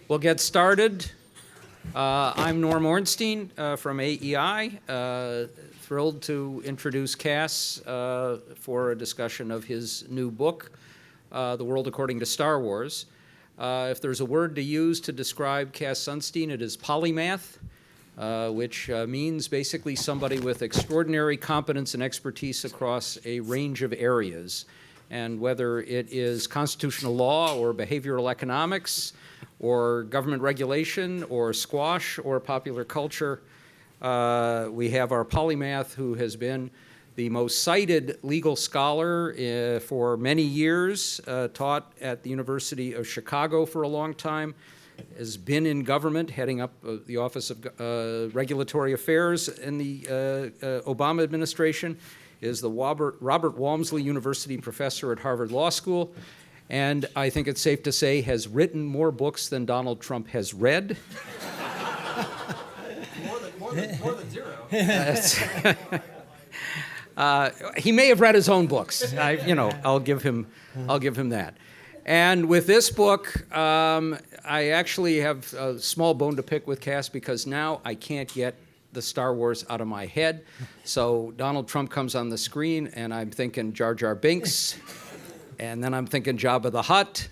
We'll get started. I'm Norm Ornstein from AEI. Thrilled to introduce Cass for a discussion of his new book, The World According to Star Wars. If there's a word to use to describe Cass Sunstein, it is polymath, which means basically somebody with extraordinary competence and expertise across a range of areas. And whether it is constitutional law or behavioral economics or government regulation or squash or popular culture, we have our polymath who has been the most cited legal scholar for many years, taught at the University of Chicago for a long time, has been in government, heading up the Office of Regulatory Affairs in the Obama administration, is the Robert Walmsley University Professor at Harvard Law School, and I think it's safe to say has written more books than Donald Trump has read. More than zero. He may have read his own books. I'll give him that. And with this book, I actually have a small bone to pick with Cass because now I can't get the Star Wars out of my head. So Donald Trump comes on the screen, and I'm thinking Jar Jar Binks, and then I'm thinking Jabba the Hutt,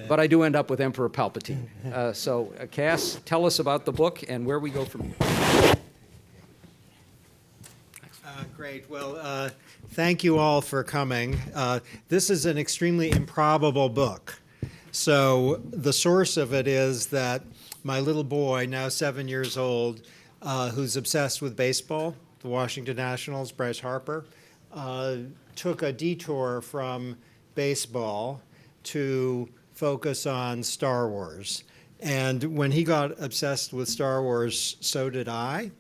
but I do end up with Emperor Palpatine. So Cass, tell us about the book and where we go from here. Great. Well, thank you all for coming. This is an extremely improbable book. So the source of it is that my little boy, now 7 years old, who's obsessed with baseball, the Washington Nationals, Bryce Harper, took a detour from baseball to focus on Star Wars. And when he got obsessed with Star Wars, so did I.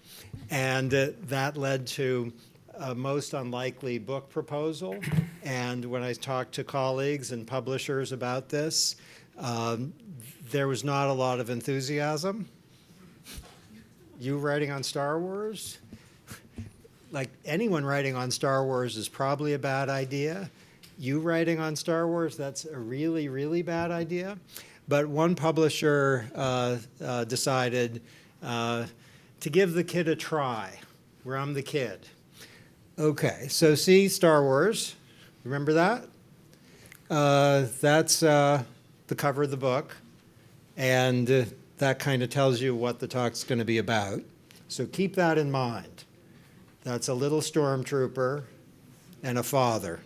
And that led to a most unlikely book proposal. And when I talked to colleagues and publishers about this, there was not a lot of enthusiasm. You writing on Star Wars? Like anyone writing on Star Wars is probably a bad idea. You writing on Star Wars, that's a really, really bad idea. But one publisher decided to give the kid a try, where I'm the kid. Okay, so see Star Wars, remember that? That's the cover of the book, and that kind of tells you what the talk's going to be about. So keep that in mind. That's a little stormtrooper and a father.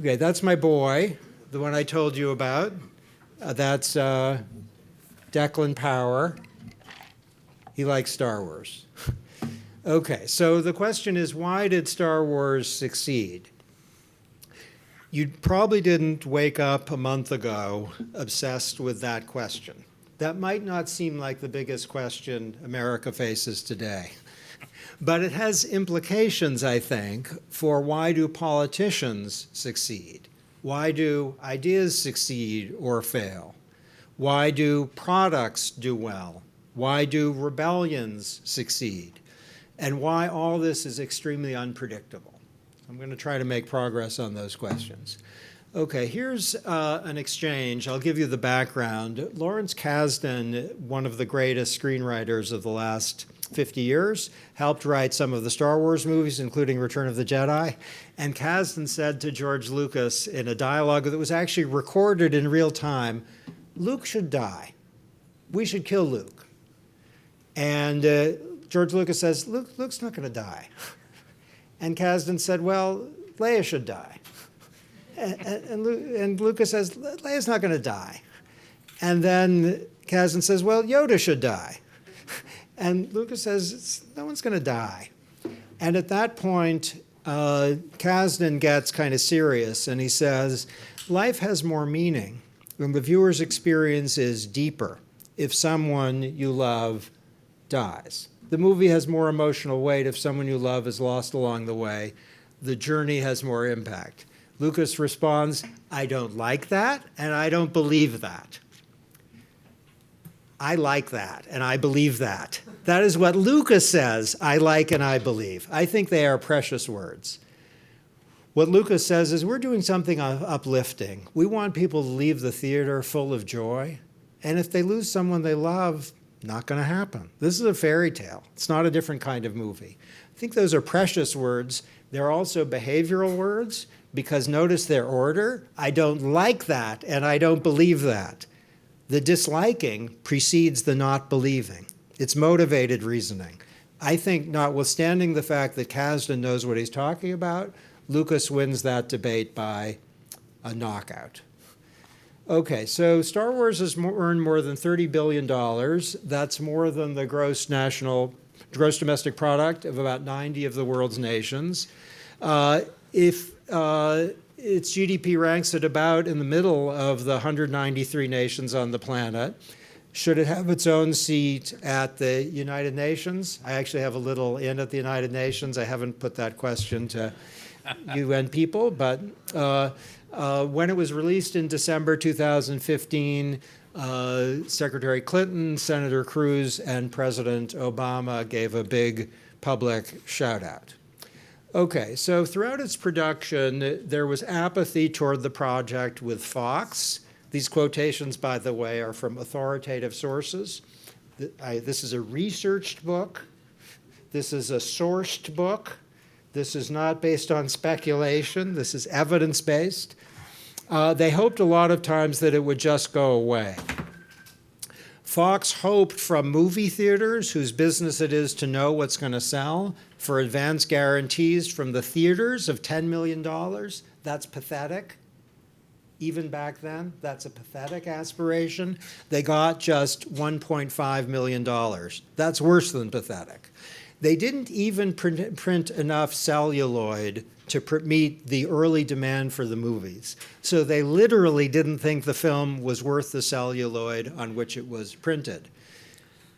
Okay, that's my boy, the one I told you about. That's Declan Power. He likes Star Wars. Okay, so the question is, why did Star Wars succeed? You probably didn't wake up a month ago obsessed with that question. That might not seem like the biggest question America faces today. But it has implications, I think, for why do politicians succeed? Why do ideas succeed or fail? Why do products do well? Why do rebellions succeed? And why all this is extremely unpredictable. I'm going to try to make progress on those questions. Okay, here's an exchange. I'll give you the background. Lawrence Kasdan, one of the greatest screenwriters of the last 50 years, helped write some of the Star Wars movies, including Return of the Jedi. And Kasdan said to George Lucas in a dialogue that was actually recorded in real time, Luke should die. We should kill Luke. And George Lucas says, Luke's not going to die. And Kasdan said, well, Leia should die. And Lucas says, Leia's not going to die. And then Kasdan says, well, Yoda should die. And Lucas says, no one's going to die. And at that point, Kasdan gets kind of serious, and he says, life has more meaning when the viewer's experience is deeper if someone you love dies. The movie has more emotional weight if someone you love is lost along the way. The journey has more impact. Lucas responds, I don't like that, and I don't believe that. I like that, and I believe that. That is what Lucas says, I like and I believe. I think they are precious words. What Lucas says is we're doing something uplifting. We want people to leave the theater full of joy And if they lose someone they love, not going to happen. This is a fairy tale. It's not a different kind of movie. I think those are precious words. They're also behavioral words, because notice their order. I don't like that, and I don't believe that. The disliking precedes the not believing. It's motivated reasoning. I think, notwithstanding the fact that Kasdan knows what he's talking about, Lucas wins that debate by a knockout. Okay, so Star Wars has earned more than $30 billion. That's more than the gross domestic product of about 90 of the world's nations. If its GDP ranks at about in the middle of the 193 nations on the planet, should it have its own seat at the United Nations? I actually have a little in at the United Nations. I haven't put that question to UN people, but when it was released in December 2015, Secretary Clinton, Senator Cruz, and President Obama gave a big public shout out. Okay, so throughout its production, there was apathy toward the project with Fox. These quotations, by the way, are from authoritative sources. This is a researched book. This is a sourced book. This is not based on speculation. This is evidence-based. They hoped a lot of times that it would just go away. Fox hoped from movie theaters, whose business it is to know what's going to sell, for advance guarantees from the theaters of $10 million. That's pathetic. Even back then, that's a pathetic aspiration. They got just $1.5 million. That's worse than pathetic. They didn't even print enough celluloid to meet the early demand for the movies. So they literally didn't think the film was worth the celluloid on which it was printed.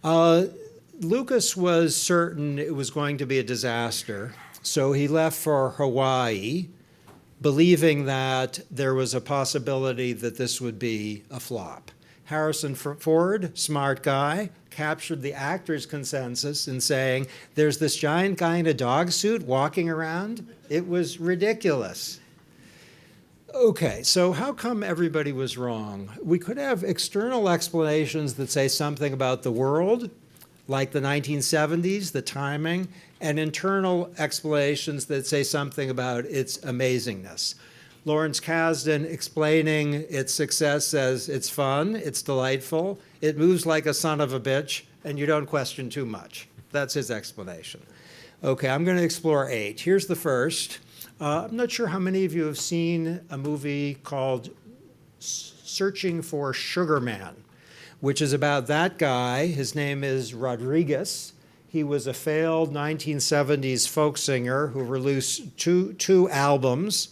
Lucas was certain it was going to be a disaster, so he left for Hawaii, believing that there was a possibility that this would be a flop. Harrison Ford, smart guy, captured the actors' consensus in saying, there's this giant guy in a dog suit walking around. It was ridiculous. Okay, so how come everybody was wrong? We could have external explanations that say something about the world, like the 1970s, the timing, and internal explanations that say something about its amazingness. Lawrence Kasdan explaining its success says it's fun, it's delightful, it moves like a son of a bitch, and you don't question too much. That's his explanation. Okay, I'm going to explore 8. Here's the first. I'm not sure how many of you have seen a movie called Searching for Sugar Man, which is about that guy. His name is Rodriguez. He was a failed 1970s folk singer who released two albums.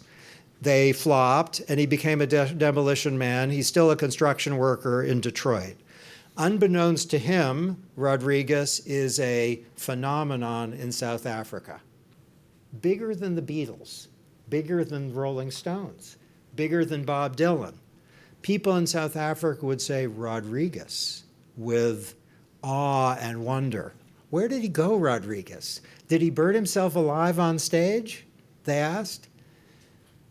They flopped, and he became a demolition man. He's still a construction worker in Detroit. Unbeknownst to him, Rodriguez is a phenomenon in South Africa. Bigger than the Beatles, bigger than Rolling Stones, bigger than Bob Dylan. People in South Africa would say, Rodriguez, with awe and wonder. Where did he go, Rodriguez? Did he burn himself alive on stage? They asked.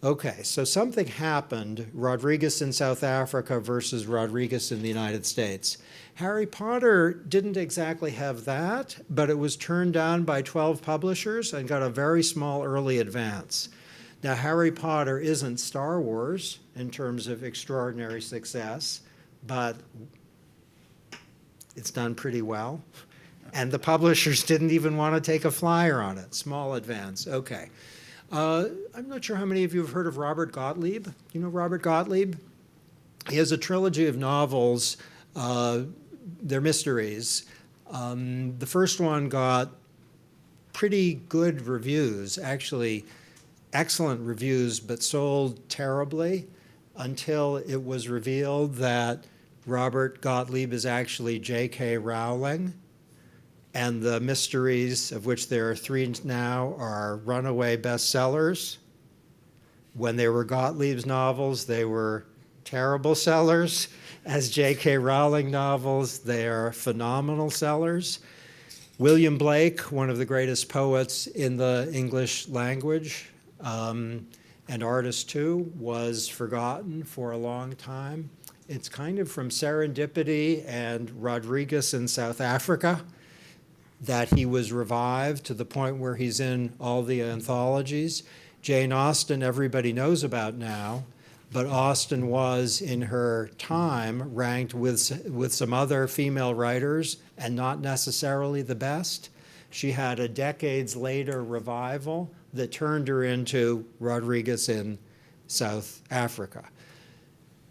Okay, so something happened, Rodriguez in South Africa versus Rodriguez in the United States. Harry Potter didn't exactly have that, but it was turned down by 12 publishers and got a very small early advance. Now, Harry Potter isn't Star Wars in terms of extraordinary success, but it's done pretty well. And the publishers didn't even want to take a flyer on it. Small advance, okay. I'm not sure how many of you have heard of Robert Gottlieb. You know Robert Gottlieb? He has a trilogy of novels. They're mysteries. The first one got pretty good reviews, actually excellent reviews, but sold terribly until it was revealed that Robert Gottlieb is actually J.K. Rowling. And the mysteries, of which there are 3 now, are runaway bestsellers. When they were Gottlieb's novels, they were terrible sellers. As J.K. Rowling novels, they are phenomenal sellers. William Blake, one of the greatest poets in the English language, and artist too, was forgotten for a long time. It's kind of from Serendipity and Rodriguez in South Africa that he was revived to the point where he's in all the anthologies. Jane Austen, everybody knows about now, but Austen was, in her time, ranked with some other female writers and not necessarily the best. She had a decades later revival that turned her into Rodriguez in South Africa.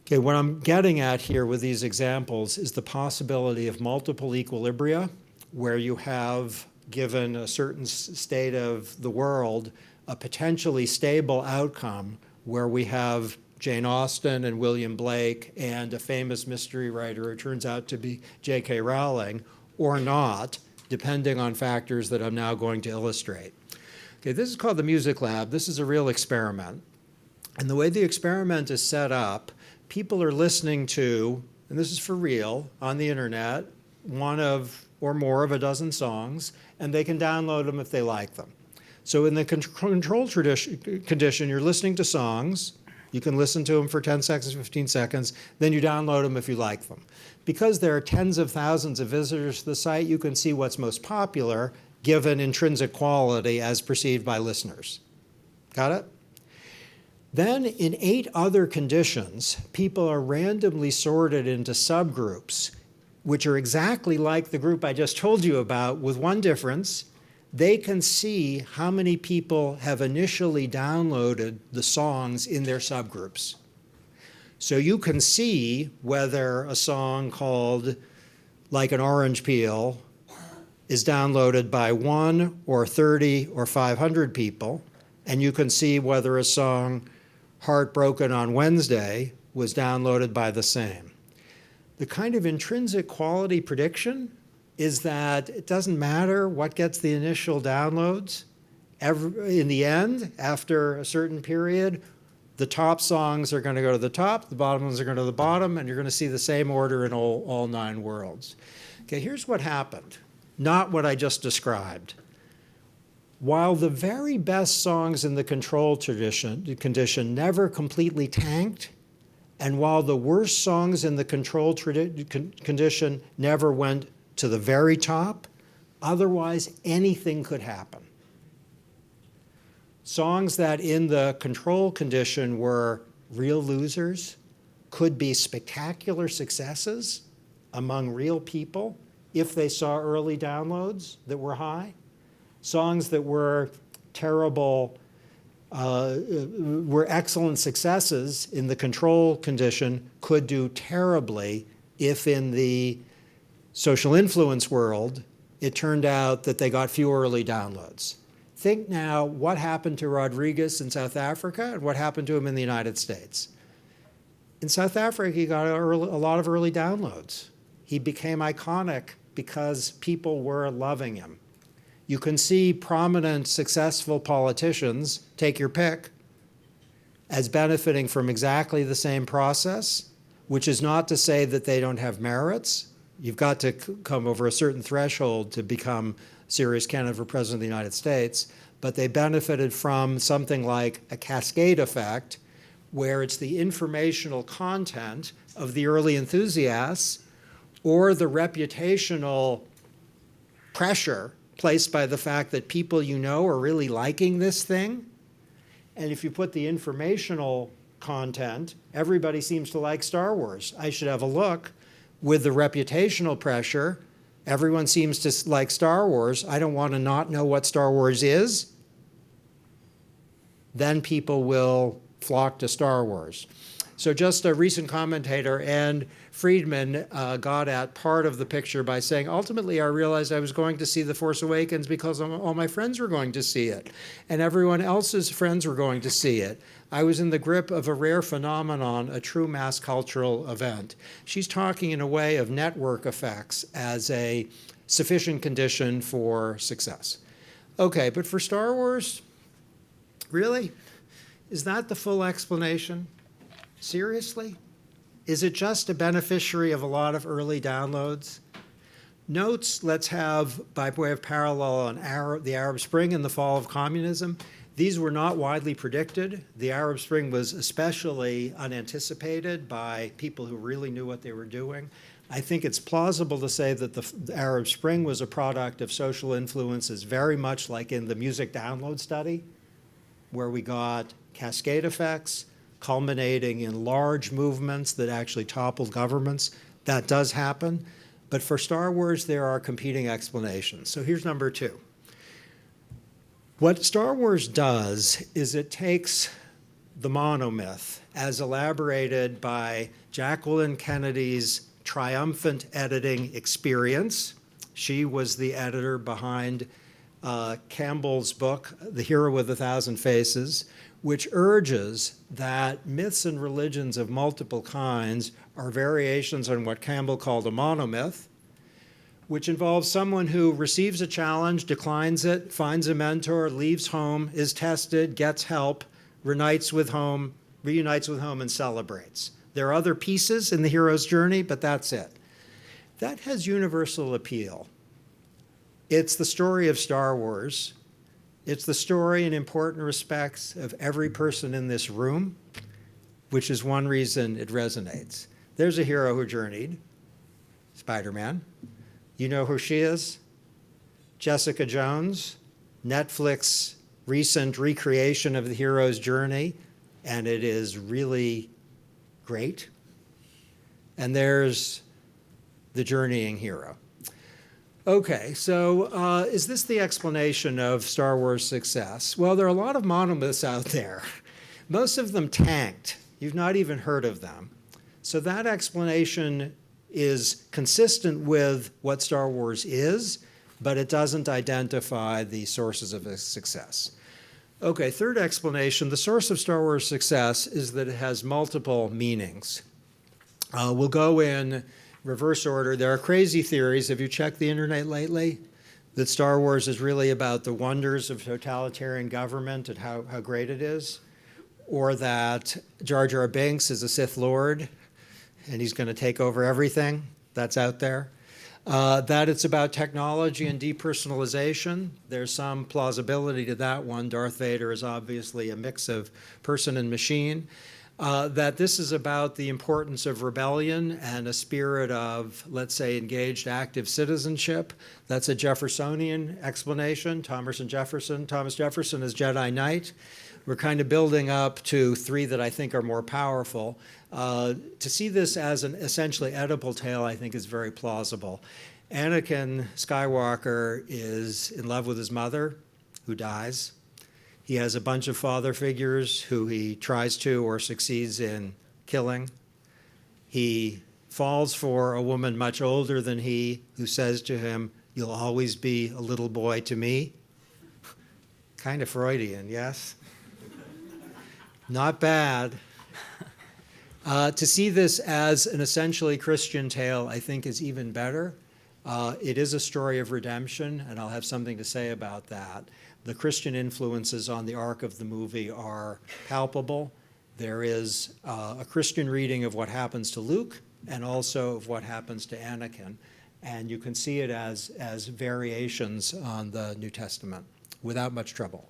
Okay, what I'm getting at here with these examples is the possibility of multiple equilibria, where you have, given a certain state of the world, a potentially stable outcome where we have Jane Austen and William Blake and a famous mystery writer who turns out to be J.K. Rowling, or not, depending on factors that I'm now going to illustrate. Okay, this is called the Music Lab. This is a real experiment. And the way the experiment is set up, people are listening to, and this is for real, on the internet, one of or more of a dozen songs, and they can download them if they like them. So in the control condition, you're listening to songs. You can listen to them for 10 seconds, 15 seconds, then you download them if you like them. Because there are tens of thousands of visitors to the site, you can see what's most popular given intrinsic quality as perceived by listeners. Got it? Then in 8 other conditions, people are randomly sorted into subgroups, which are exactly like the group I just told you about, with one difference. They can see how many people have initially downloaded the songs in their subgroups. So you can see whether a song called Like an Orange Peel is downloaded by 1 or 30 or 500 people, and you can see whether a song Heartbroken on Wednesday was downloaded by the same. The kind of intrinsic quality prediction is that it doesn't matter what gets the initial downloads. In the end, after a certain period, the top songs are going to go to the top, the bottom ones are going to the bottom, and you're going to see the same order in all 9 worlds. Okay, here's what happened, not what I just described. While the very best songs in the control condition never completely tanked, and while the worst songs in the control condition never went to the very top, otherwise anything could happen. Songs that in the control condition were real losers could be spectacular successes among real people if they saw early downloads that were high. Songs that were terrible, were excellent successes in the control condition could do terribly if in the social influence world it turned out that they got few early downloads. Think now what happened to Rodriguez in South Africa and what happened to him in the United States. In South Africa, he got a lot of early downloads. He became iconic because people were loving him. You can see prominent, successful politicians, take your pick, as benefiting from exactly the same process, which is not to say that they don't have merits. You've got to come over a certain threshold to become a serious candidate for president of the United States, but they benefited from something like a cascade effect, where it's the informational content of the early enthusiasts or the reputational pressure placed by the fact that people you know are really liking this thing. And if you put the informational content, everybody seems to like Star Wars. I should have a look. With the reputational pressure, everyone seems to like Star Wars. I don't want to not know what Star Wars is. Then people will flock to Star Wars. So just a recent commentator, and Friedman, got at part of the picture by saying, ultimately I realized I was going to see The Force Awakens because all my friends were going to see it, and everyone else's friends were going to see it. I was in the grip of a rare phenomenon, a true mass cultural event. She's talking in a way of network effects as a sufficient condition for success. Okay, but for Star Wars, really? Is that the full explanation? Seriously? Is it just a beneficiary of a lot of early downloads? Notes, let's have, by way of parallel, on the Arab Spring and the fall of communism. These were not widely predicted. The Arab Spring was especially unanticipated by people who really knew what they were doing. I think it's plausible to say that the Arab Spring was a product of social influences very much like in the music download study, where we got cascade effects culminating in large movements that actually toppled governments. That does happen. But for Star Wars, there are competing explanations. So here's number two. What Star Wars does is it takes the monomyth as elaborated by Jacqueline Kennedy's triumphant editing experience. She was the editor behind Campbell's book, The Hero with a Thousand Faces, which urges that myths and religions of multiple kinds are variations on what Campbell called a monomyth, which involves someone who receives a challenge, declines it, finds a mentor, leaves home, is tested, gets help, reunites with home, and celebrates. There are other pieces in the hero's journey, but that's it. That has universal appeal. It's the story of Star Wars. It's the story in important respects of every person in this room, which is one reason it resonates. There's a hero who journeyed, Spider-Man. You know who she is? Jessica Jones, Netflix recent recreation of the hero's journey, and it is really great. And there's the journeying hero. Okay, so is this the explanation of Star Wars success? Well, there are a lot of monomyths out there. Most of them tanked. You've not even heard of them. So that explanation is consistent with what Star Wars is, but it doesn't identify the sources of its success. Okay, third explanation, the source of Star Wars success is that it has multiple meanings. We'll go in reverse order. There are crazy theories. Have you checked the internet lately? That Star Wars is really about the wonders of totalitarian government and how great it is? Or that Jar Jar Binks is a Sith Lord and he's going to take over everything that's out there. That it's about technology and depersonalization. There's some plausibility to that one. Darth Vader is obviously a mix of person and machine. That this is about the importance of rebellion and a spirit of, let's say, engaged active citizenship. That's a Jeffersonian explanation, Thomas Jefferson is Jedi Knight. We're kind of building up to three that I think are more powerful. To see this as an essentially Oedipal tale, I think, is very plausible. Anakin Skywalker is in love with his mother, who dies. He has a bunch of father figures who he tries to or succeeds in killing. He falls for a woman much older than he, who says to him, "You'll always be a little boy to me." Kind of Freudian, yes? Not bad. To see this as an essentially Christian tale, I think, is even better. It is a story of redemption, and I'll have something to say about that. The Christian influences on the arc of the movie are palpable. There is a Christian reading of what happens to Luke and also of what happens to Anakin. And you can see it as variations on the New Testament without much trouble.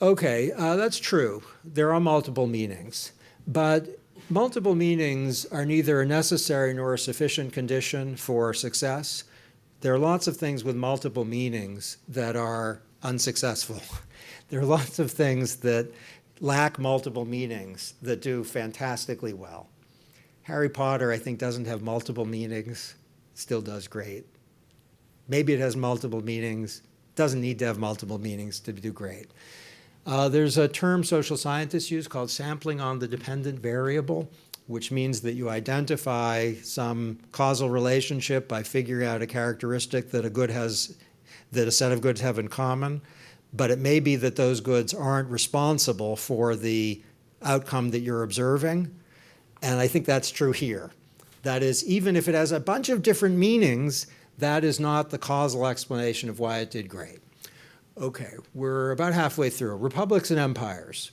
Okay, that's true. There are multiple meanings. But multiple meanings are neither a necessary nor a sufficient condition for success. There are lots of things with multiple meanings that are unsuccessful. There are lots of things that lack multiple meanings that do fantastically well. Harry Potter, I think, doesn't have multiple meanings, still does great. Maybe it has multiple meanings, doesn't need to have multiple meanings to do great. There's a term social scientists use called sampling on the dependent variable, which means that you identify some causal relationship by figuring out a characteristic that a set of goods have in common, but it may be that those goods aren't responsible for the outcome that you're observing, and I think that's true here. That is, even if it has a bunch of different meanings, that is not the causal explanation of why it did great. Okay, we're about halfway through. Republics and empires.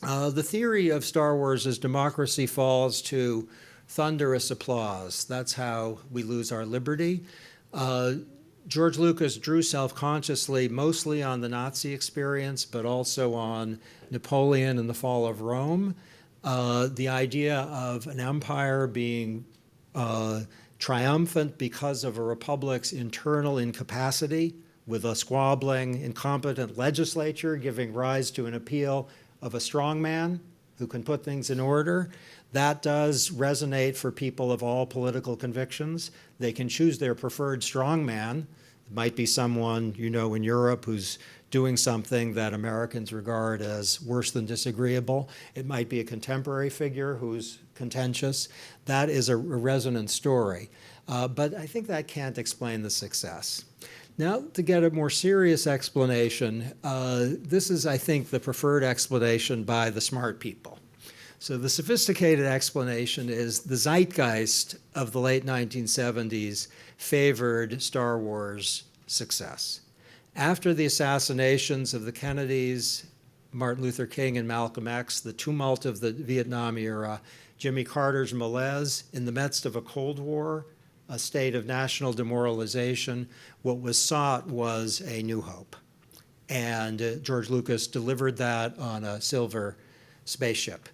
The theory of Star Wars is democracy falls to thunderous applause. That's how we lose our liberty. George Lucas drew self-consciously mostly on the Nazi experience, but also on Napoleon and the fall of Rome. The idea of an empire being triumphant because of a republic's internal incapacity, with a squabbling, incompetent legislature giving rise to an appeal of a strong man who can put things in order. That does resonate for people of all political convictions. They can choose their preferred strongman. It might be someone you know in Europe who's doing something that Americans regard as worse than disagreeable. It might be a contemporary figure who's contentious. That is a resonant story. But I think that can't explain the success. Now, to get a more serious explanation, this is, I think, the preferred explanation by the smart people. So the sophisticated explanation is the zeitgeist of the late 1970s favored Star Wars success. After the assassinations of the Kennedys, Martin Luther King and Malcolm X, the tumult of the Vietnam era, Jimmy Carter's malaise, in the midst of a Cold War, a state of national demoralization, what was sought was a new hope. And George Lucas delivered that on a silver spaceship.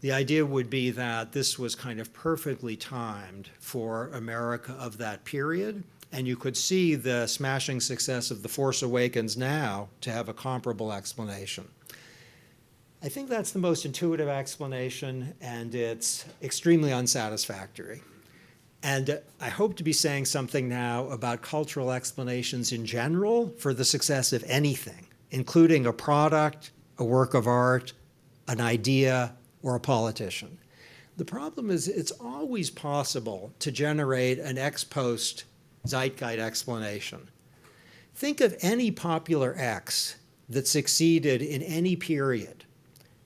The idea would be that this was kind of perfectly timed for America of that period, and you could see the smashing success of The Force Awakens now to have a comparable explanation. I think that's the most intuitive explanation, and it's extremely unsatisfactory. And I hope to be saying something now about cultural explanations in general for the success of anything, including a product, a work of art, an idea, or a politician. The problem is it's always possible to generate an ex post zeitgeist explanation. Think of any popular X that succeeded in any period.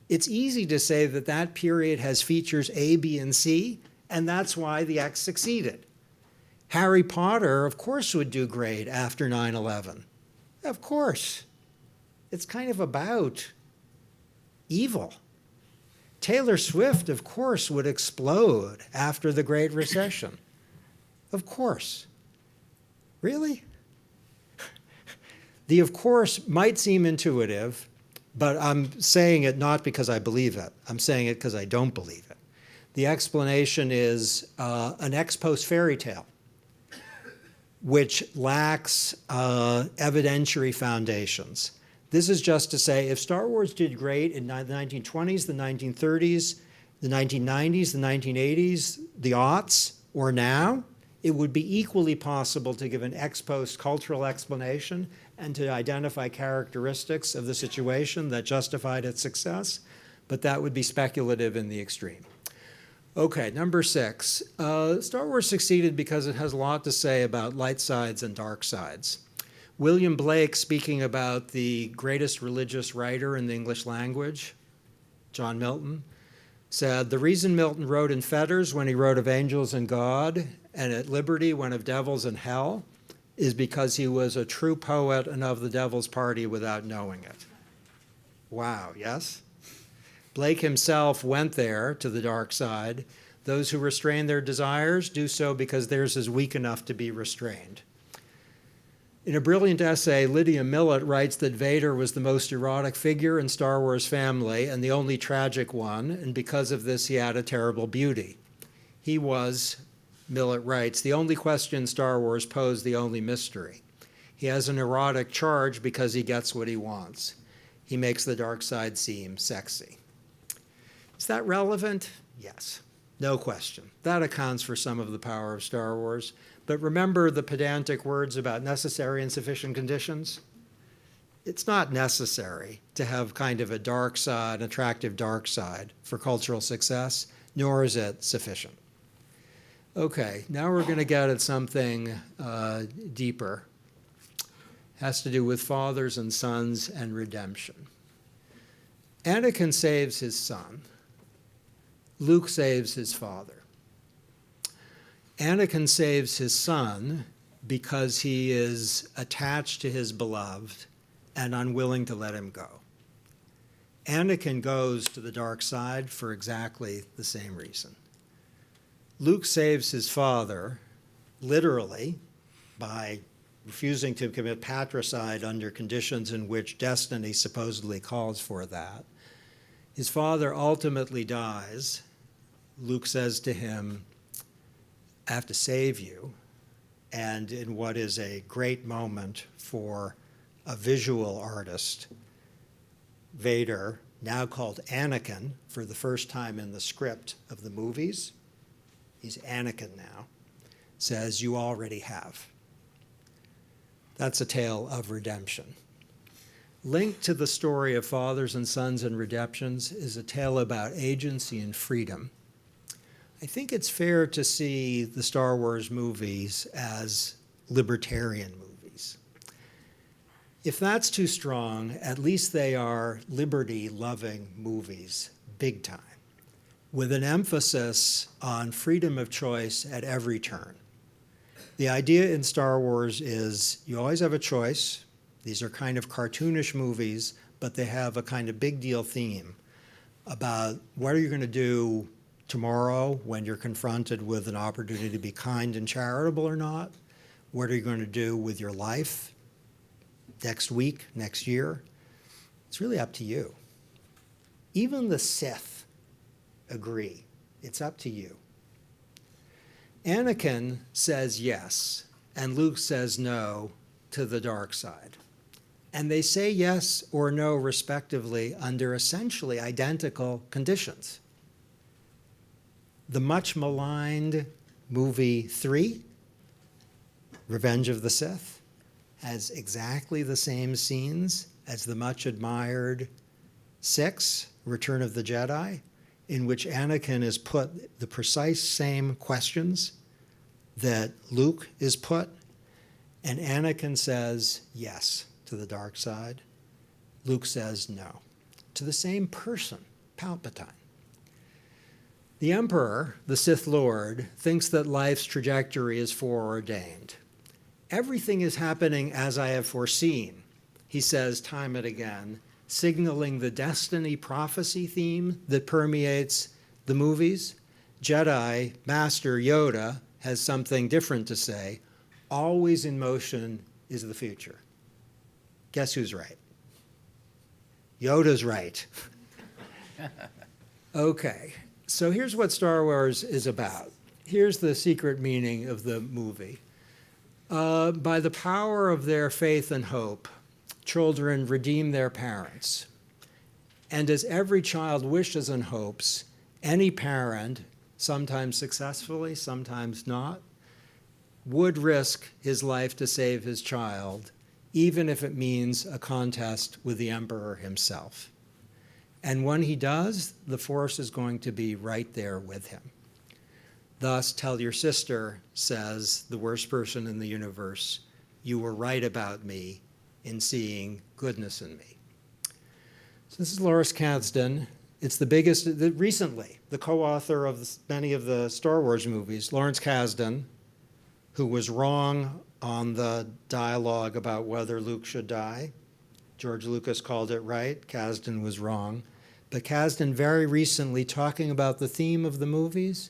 It's easy to say that that period has features A, B, and C, and that's why the X succeeded. Harry Potter, of course, would do great after 9/11. Of course. It's kind of about evil. Taylor Swift, of course, would explode after the Great Recession. Of course. Really? The of course might seem intuitive, but I'm saying it not because I believe it. I'm saying it because I don't believe it. The explanation is an ex post fairy tale, which lacks evidentiary foundations. This is just to say, if Star Wars did great in the 1920s, the 1930s, the 1990s, the 1980s, the aughts, or now, it would be equally possible to give an ex post cultural explanation and to identify characteristics of the situation that justified its success, but that would be speculative in the extreme. Okay, number 6. Star Wars succeeded because it has a lot to say about light sides and dark sides. William Blake, speaking about the greatest religious writer in the English language, John Milton, said, "The reason Milton wrote in fetters when he wrote of angels and God, and at liberty when of devils and hell, is because he was a true poet and of the devil's party without knowing it." Wow, yes? Blake himself went there to the dark side. Those who restrain their desires do so because theirs is weak enough to be restrained. In a brilliant essay, Lydia Millett writes that Vader was the most erotic figure in Star Wars family and the only tragic one, and because of this he had a terrible beauty. He was, Millett writes, the only question Star Wars posed, the only mystery. He has an erotic charge because he gets what he wants. He makes the dark side seem sexy. Is that relevant? Yes, no question. That accounts for some of the power of Star Wars. But remember the pedantic words about necessary and sufficient conditions? It's not necessary to have kind of a dark side, an attractive dark side for cultural success, nor is it sufficient. Okay, now we're going to get at something deeper. It has to do with fathers and sons and redemption. Anakin saves his son. Luke saves his father. Anakin saves his son because he is attached to his beloved and unwilling to let him go. Anakin goes to the dark side for exactly the same reason. Luke saves his father, literally, by refusing to commit patricide under conditions in which destiny supposedly calls for that. His father ultimately dies. Luke says to him, I have to save you. And in what is a great moment for a visual artist, Vader, now called Anakin for the first time in the script of the movies, he's Anakin now, says, you already have. That's a tale of redemption. Linked to the story of fathers and sons and redemptions is a tale about agency and freedom. I think it's fair to see the Star Wars movies as libertarian movies. If that's too strong, at least they are liberty-loving movies, big time, with an emphasis on freedom of choice at every turn. The idea in Star Wars is you always have a choice. These are kind of cartoonish movies, but they have a kind of big deal theme about what are you going to do tomorrow when you're confronted with an opportunity to be kind and charitable or not? What are you going to do with your life next week, next year? It's really up to you. Even the Sith agree. It's up to you. Anakin says yes, and Luke says no to the dark side. And they say yes or no, respectively, under essentially identical conditions. The much maligned movie 3, Revenge of the Sith, has exactly the same scenes as the much admired 6, Return of the Jedi, in which Anakin is put the precise same questions that Luke is put, and Anakin says yes to the dark side. Luke says no to the same person, Palpatine. The Emperor, the Sith Lord, thinks that life's trajectory is foreordained. Everything is happening as I have foreseen, he says time and again, signaling the destiny prophecy theme that permeates the movies. Jedi Master Yoda has something different to say. Always in motion is the future. Guess who's right? Yoda's right. Okay, so here's what Star Wars is about. Here's the secret meaning of the movie. By the power of their faith and hope, children redeem their parents. And as every child wishes and hopes, any parent, sometimes successfully, sometimes not, would risk his life to save his child, even if it means a contest with the emperor himself. And when he does, the Force is going to be right there with him. Thus, Tell Your Sister says, the worst person in the universe, you were right about me in seeing goodness in me. So this is Lawrence Kasdan. It's the biggest, recently, the co-author of many of the Star Wars movies, Lawrence Kasdan, who was wrong on the dialogue about whether Luke should die. George Lucas called it right. Kasdan was wrong. But Kasdan very recently, talking about the theme of the movies,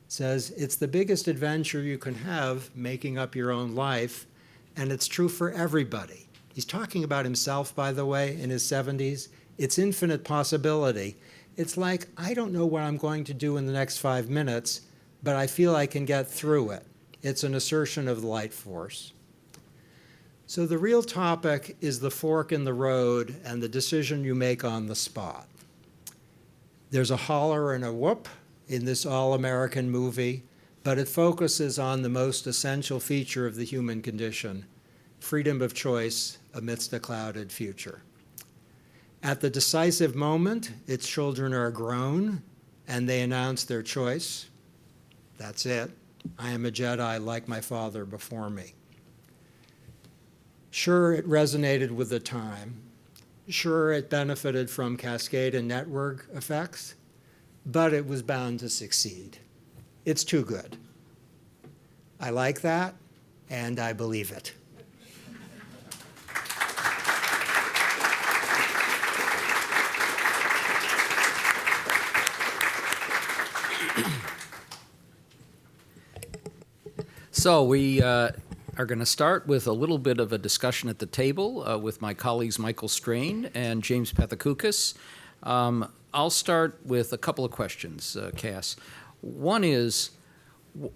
says it's the biggest adventure you can have, making up your own life, and it's true for everybody. He's talking about himself, by the way, in his 70s. It's infinite possibility. It's like, I don't know what I'm going to do in the next 5 minutes, but I feel I can get through it. It's an assertion of the light force. So the real topic is the fork in the road and the decision you make on the spot. There's a holler and a whoop in this all-American movie, but it focuses on the most essential feature of the human condition, freedom of choice amidst a clouded future. At the decisive moment, its children are grown, and they announce their choice. That's it. I am a Jedi like my father before me. Sure, it resonated with the time. Sure, it benefited from cascade and network effects, but it was bound to succeed. It's too good. I like that, and I believe it. So we are going to start with a little bit of a discussion at the table with my colleagues Michael Strain and James Pethokoukis. I'll start with a couple of questions, Cass. One is,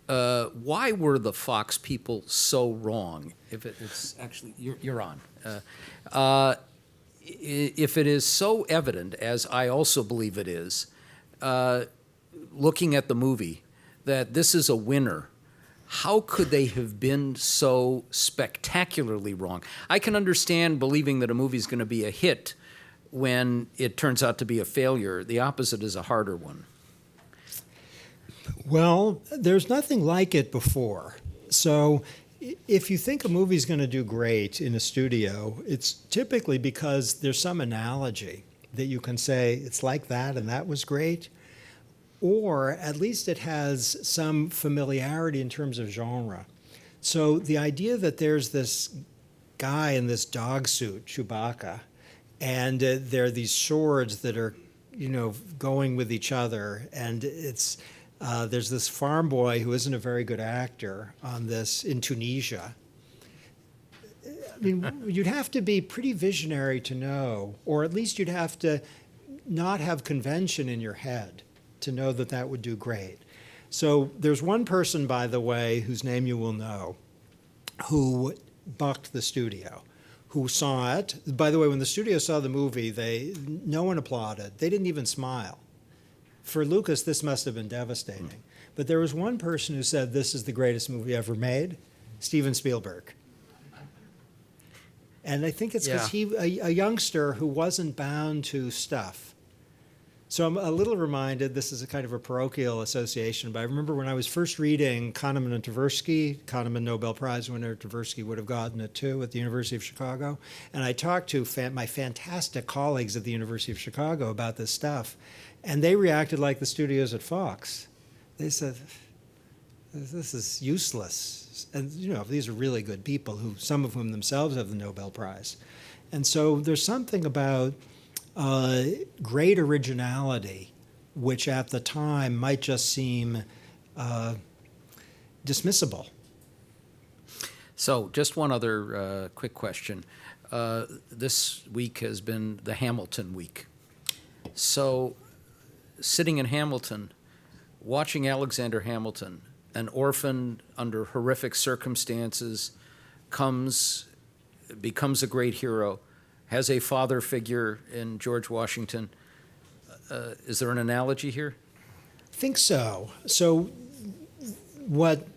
why were the Fox people so wrong? If it's actually, you're on. If it is so evident, as I also believe it is, looking at the movie, that this is a winner, how could they have been so spectacularly wrong? I can understand believing that a movie is going to be a hit when it turns out to be a failure. The opposite is a harder one. Well, there's nothing like it before. So if you think a movie's going to do great in a studio, it's typically because there's some analogy that you can say, it's like that and that was great. Or at least it has some familiarity in terms of genre. So the idea that there's this guy in this dog suit, Chewbacca, and there are these swords that are, going with each other, and it's there's this farm boy who isn't a very good actor on this in Tunisia. I mean, you'd have to be pretty visionary to know, or at least you'd have to not have convention in your head to know that that would do great. So there's one person, by the way, whose name you will know, who bucked the studio, who saw it. By the way, when the studio saw the movie, no one applauded. They didn't even smile. For Lucas, this must have been devastating. But there was one person who said, this is the greatest movie ever made, Steven Spielberg. And I think it's because a youngster who wasn't bound to stuff. So I'm a little reminded, this is a kind of a parochial association, but I remember when I was first reading Kahneman and Tversky, Kahneman Nobel Prize winner, Tversky would have gotten it too at the University of Chicago, and I talked to my fantastic colleagues at the University of Chicago about this stuff, and they reacted like the studios at Fox. They said, this is useless. And these are really good people, some of whom themselves have the Nobel Prize. And so there's something about great originality, which at the time might just seem dismissible. So just one other quick question. This week has been the Hamilton week. So sitting in Hamilton, watching Alexander Hamilton, an orphan under horrific circumstances, becomes a great hero, has a father figure in George Washington. Is there an analogy here? I think so. So what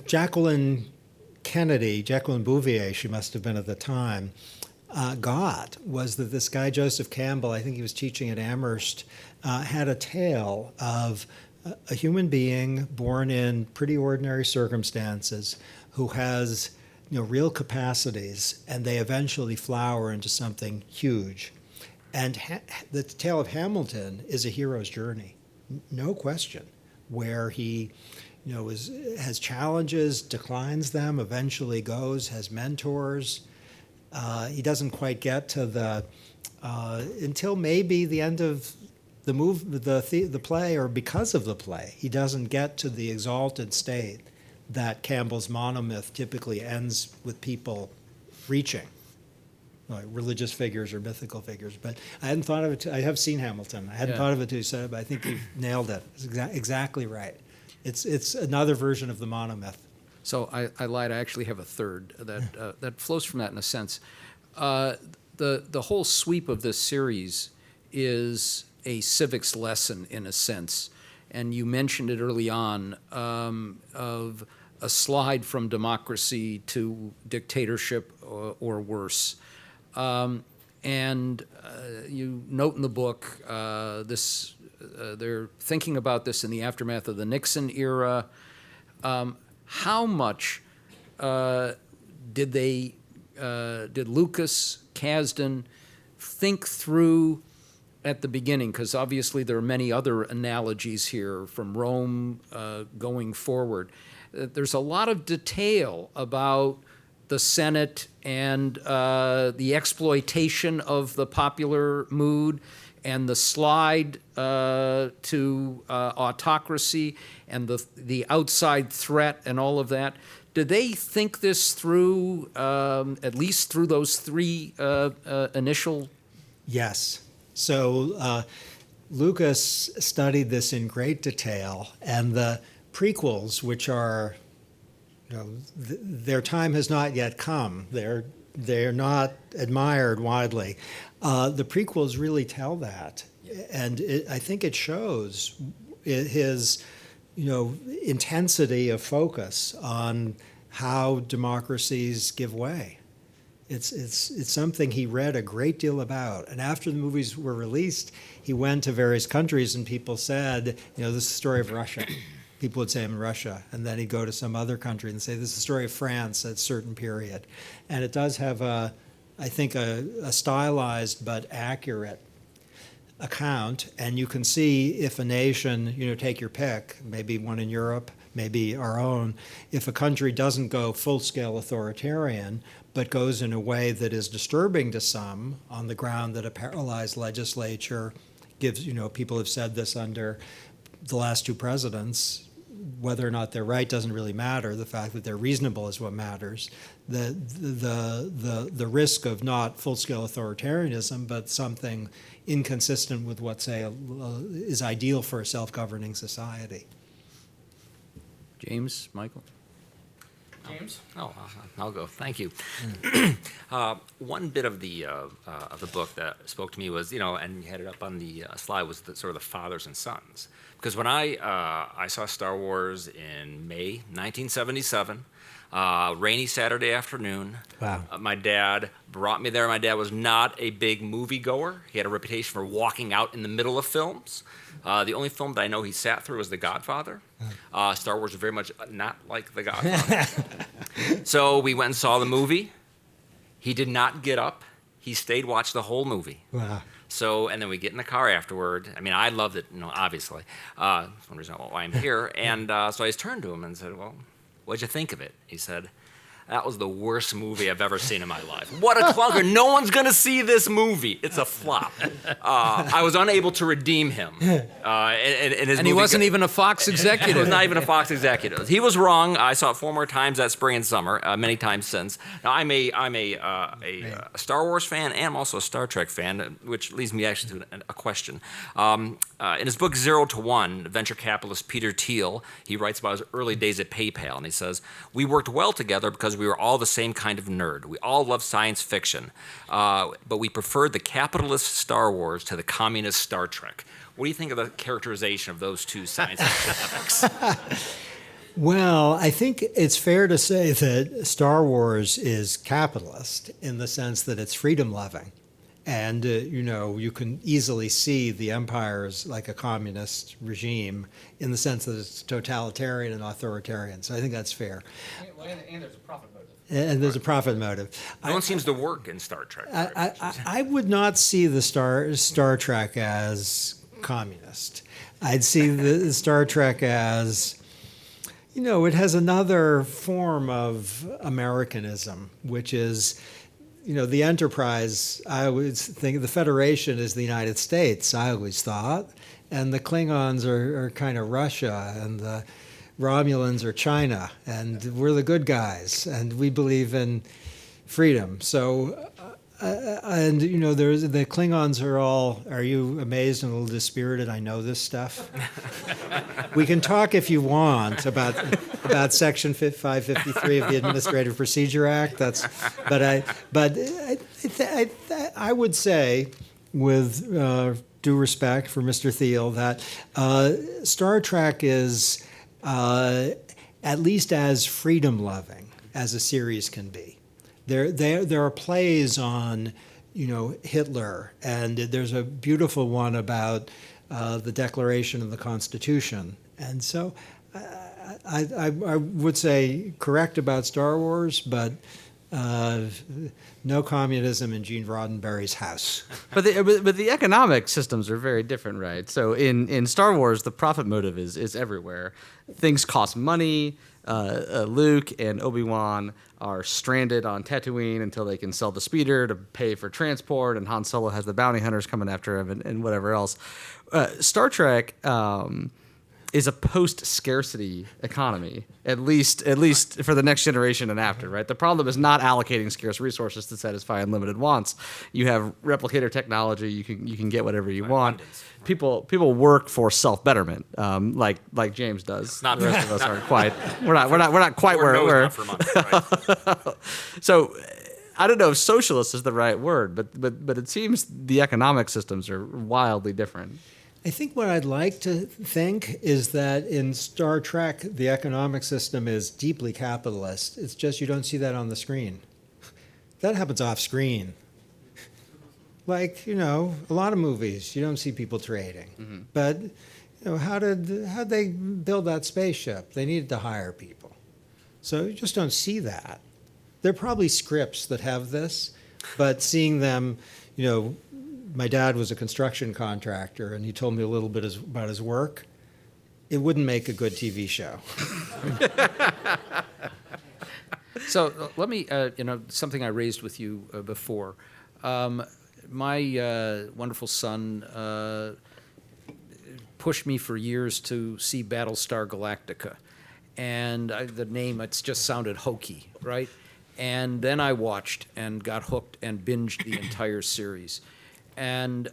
Jacqueline Bouvier, she must have been at the time, got was that this guy, Joseph Campbell, I think he was teaching at Amherst, had a tale of a human being born in pretty ordinary circumstances who has real capacities, and they eventually flower into something huge. And the tale of Hamilton is a hero's journey, no question, where he has challenges, declines them, eventually has mentors. He doesn't quite get to until maybe the end of the play, or because of the play, he doesn't get to the exalted state that Campbell's monomyth typically ends with people reaching, like religious figures or mythical figures. But I hadn't thought of it. I have seen Hamilton. I hadn't thought of it till you said it, but I think you've nailed it. It's exactly right. It's another version of the monomyth. So I lied. I actually have a third that flows from that in a sense. The whole sweep of this series is a civics lesson in a sense. And you mentioned it early on, of a slide from democracy to dictatorship or worse. And you note in the book they're thinking about this in the aftermath of the Nixon era. How much did Lucas, Kasdan think through at the beginning, because obviously there are many other analogies here from Rome going forward. There's a lot of detail about the Senate and the exploitation of the popular mood and the slide to autocracy and the outside threat and all of that. Did they think this through, at least through those three initial? Yes. So Lucas studied this in great detail, and the prequels, which are, their time has not yet come. They're not admired widely. The prequels really tell that, and I think it shows his, intensity of focus on how democracies give way. It's something he read a great deal about. And after the movies were released, he went to various countries, and people said, this is the story of Russia. People would say, I'm in Russia. And then he'd go to some other country and say, this is the story of France at a certain period. And it does have, I think, a stylized but accurate account. And you can see if a nation, take your pick, maybe one in Europe, maybe our own, if a country doesn't go full-scale authoritarian, but goes in a way that is disturbing to some on the ground that a paralyzed legislature gives, people have said this under the last two presidents, whether or not they're right doesn't really matter. The fact that they're reasonable is what matters. The risk of not full-scale authoritarianism, but something inconsistent with what, say, is ideal for a self-governing society. James, Michael? James? Oh, I'll go. Thank you. One bit of the book that spoke to me was, and you had it up on the slide, was sort of the fathers and sons. Because when I saw Star Wars in May 1977, rainy Saturday afternoon. Wow. My dad brought me there. My dad was not a big movie goer. He had a reputation for walking out in the middle of films. The only film that I know he sat through was The Godfather. Star Wars was very much not like The Godfather. So we went and saw the movie. He did not get up. He stayed, watched the whole movie. Wow. So, and then we get in the car afterward. I mean, I loved it, obviously. That's one reason why I'm here. And so I just turned to him and said, well, what'd you think of it? He said, that was the worst movie I've ever seen in my life. What a clunker. No one's going to see this movie. It's a flop. I was unable to redeem him. And he wasn't even a Fox executive. He was not even a Fox executive. He was wrong. I saw it 4 more times that spring and summer, many times since. Now, I'm a Star Wars fan, and I'm also a Star Trek fan, which leads me actually to a question. In his book 0 to 1, venture capitalist Peter Thiel, he writes about his early days at PayPal, and he says, we worked well together because we were all the same kind of nerd. We all loved science fiction, but we preferred the capitalist Star Wars to the communist Star Trek. What do you think of the characterization of those two science fiction epics? Well, I think it's fair to say that Star Wars is capitalist in the sense that it's freedom-loving. And, you can easily see the empire as like a communist regime in the sense that it's totalitarian and authoritarian. So I think that's fair. And there's a profit motive. And there's a profit motive. No one seems to work in Star Trek. I would not see the Star Trek as communist. I'd see the Star Trek as, it has another form of Americanism, which is, the Enterprise, I always think the Federation is the United States, I always thought, and the Klingons are kind of Russia, and the Romulans are China, and we're the good guys, and we believe in freedom. So, there's the Klingons are all, are you amazed and a little dispirited? I know this stuff. We can talk if you want about Section 553 of the Administrative Procedure Act. I would say, with due respect for Mr. Thiel, that Star Trek is at least as freedom-loving as a series can be. There are plays on, Hitler, and there's a beautiful one about the Declaration of the Constitution. And so I would say correct about Star Wars, but no communism in Gene Roddenberry's house. But the economic systems are very different, right? So in Star Wars, the profit motive is everywhere. Things cost money. Luke and Obi-Wan are stranded on Tatooine until they can sell the speeder to pay for transport, and Han Solo has the bounty hunters coming after him, and whatever else. Star Trek is a post-scarcity economy, at least for the next generation and after, right? The problem is not allocating scarce resources to satisfy unlimited wants. You have replicator technology. You can get whatever you want. People work for self-betterment, like James does. Not the rest of us aren't quite. We're not quite where Or we're. not for money, right? So I don't know if socialist is the right word, but it seems the economic systems are wildly different. I think what I'd like to think is that in Star Trek, the economic system is deeply capitalist. It's just you don't see that on the screen. That happens off screen. Like, a lot of movies, you don't see people trading. Mm-hmm. But, how'd they build that spaceship? They needed to hire people. So you just don't see that. There are probably scripts that have this, but seeing them, my dad was a construction contractor, and he told me a little bit about his work. It wouldn't make a good TV show. So let me, something I raised with you before. My wonderful son pushed me for years to see Battlestar Galactica. And the name, it's just sounded hokey, right? And then I watched and got hooked and binged the entire series. And,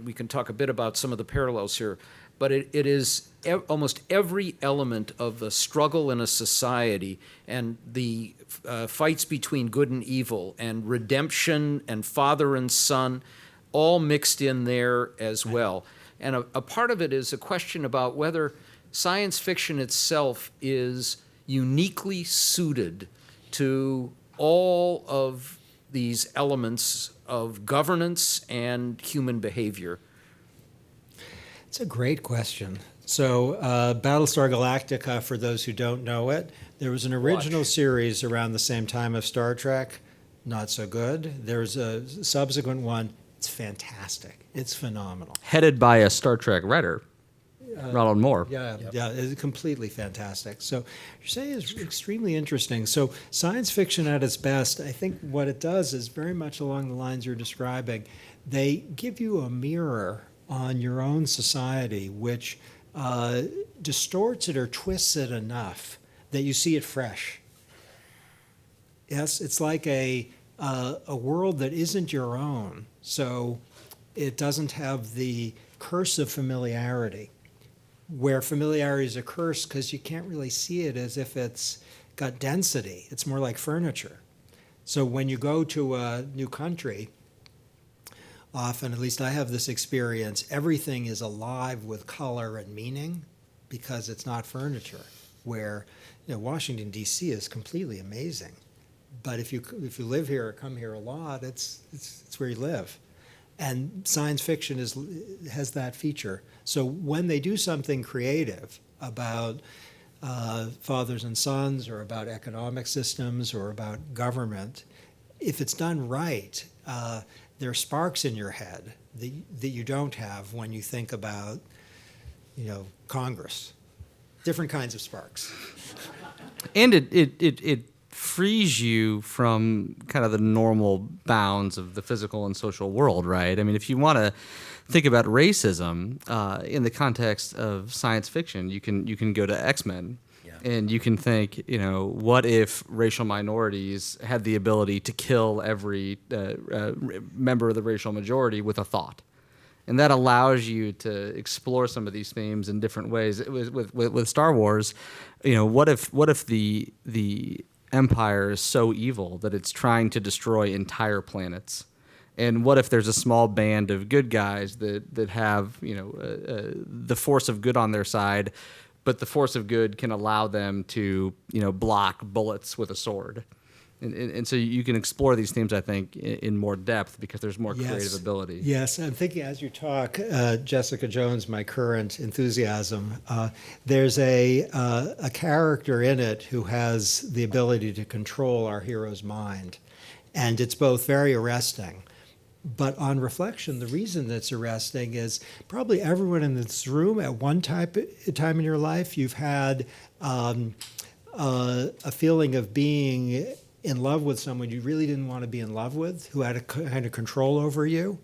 we can talk a bit about some of the parallels here, but it is almost every element of a struggle in a society and the fights between good and evil and redemption and father and son all mixed in there as well. And a part of it is a question about whether science fiction itself is uniquely suited to all of these elements of governance and human behavior. It's a great question. So Battlestar Galactica, for those who don't know it, there was an original series around the same time of Star Trek, not so good. There's a subsequent one. It's fantastic. It's phenomenal. Headed by a Star Trek writer, Ronald Moore. Yeah, it's completely fantastic. So you're saying is extremely interesting. So science fiction at its best, I think what it does is very much along the lines you're describing. They give you a mirror on your own society, which distorts it or twists it enough that you see it fresh. Yes, it's like a world that isn't your own, so it doesn't have the curse of familiarity, where familiarity is a curse because you can't really see it as if it's got density. It's more like furniture. So when you go to a new country, often, at least I have this experience, everything is alive with color and meaning because it's not furniture, where Washington, D.C. is completely amazing. But if you live here or come here a lot, it's where you live. And science fiction has that feature. So when they do something creative about fathers and sons or about economic systems or about government, if it's done right, there are sparks in your head that you don't have when you think about, Congress. Different kinds of sparks. And it frees you from kind of the normal bounds of the physical and social world, right? I mean, if you want to think about racism in the context of science fiction, you can go to X-Men. And you can think, what if racial minorities had the ability to kill every member of the racial majority with a thought? And that allows you to explore some of these themes in different ways. With Star Wars, what if the Empire is so evil that it's trying to destroy entire planets? And what if there's a small band of good guys that have the force of good on their side, but the force of good can allow them to block bullets with a sword? And so you can explore these themes, I think, in more depth because there's more creative ability. Yes, I'm thinking as you talk, Jessica Jones, my current enthusiasm, there's a character in it who has the ability to control our hero's mind. And it's both very arresting. But on reflection, the reason that's arresting is probably everyone in this room at one time in your life, you've had a feeling of being in love with someone you really didn't want to be in love with, who had a kind of control over you.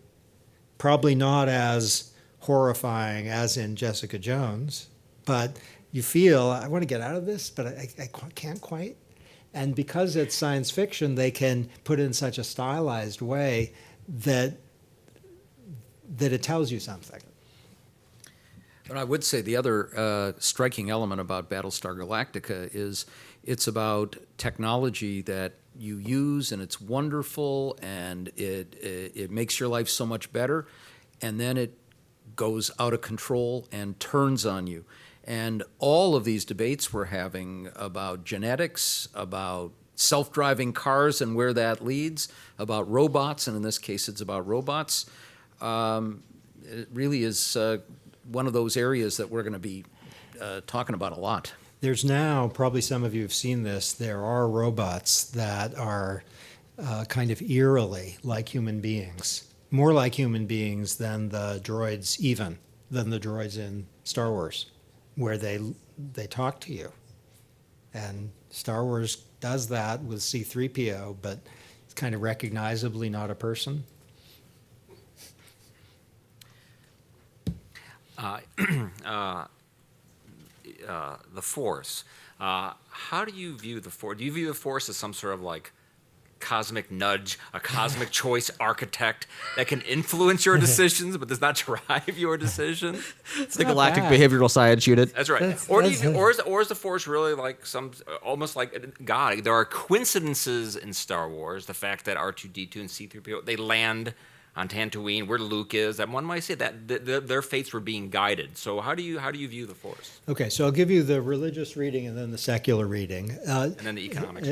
Probably not as horrifying as in Jessica Jones, but you feel, I want to get out of this, but I can't quite. And because it's science fiction, they can put it in such a stylized way that it tells you something. But I would say the other striking element about Battlestar Galactica is it's about technology that you use, and it's wonderful, and it makes your life so much better, and then it goes out of control and turns on you. And all of these debates we're having about genetics, about self-driving cars and where that leads, about robots, and in this case it's about robots, it really is one of those areas that we're going to be talking about a lot. There's now, probably some of you have seen this, there are robots that are kind of eerily like human beings, more like human beings than the droids in Star Wars, where they talk to you. And Star Wars does that with C-3PO, but it's kind of recognizably not a person. The Force. How do you view the Force? Do you view the Force as some sort of like cosmic nudge, a cosmic choice architect that can influence your decisions but does not drive your decision? It's the galactic behavioral science unit. That's right. Or is the Force really like almost like God? There are coincidences in Star Wars. The fact that R2-D2 and C-3PO, they land on Tatooine, where Luke is, that one might say that their fates were being guided. So how do you view the Force? Okay, so I'll give you the religious reading and then the secular reading. And then the economics.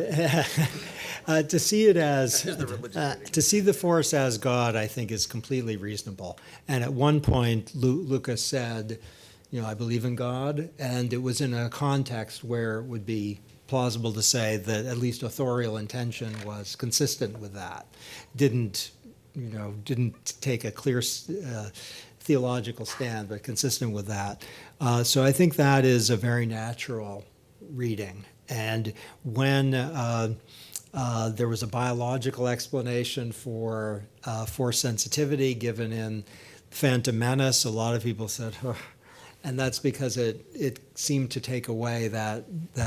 To see it as to see the Force as God, I think, is completely reasonable. And at one point, Lucas said, I believe in God, and it was in a context where it would be plausible to say that at least authorial intention was consistent with that. Didn't take a clear theological stand, but consistent with that. So I think that is a very natural reading. And when there was a biological explanation for force sensitivity given in Phantom Menace, a lot of people said, and that's because it seemed to take away that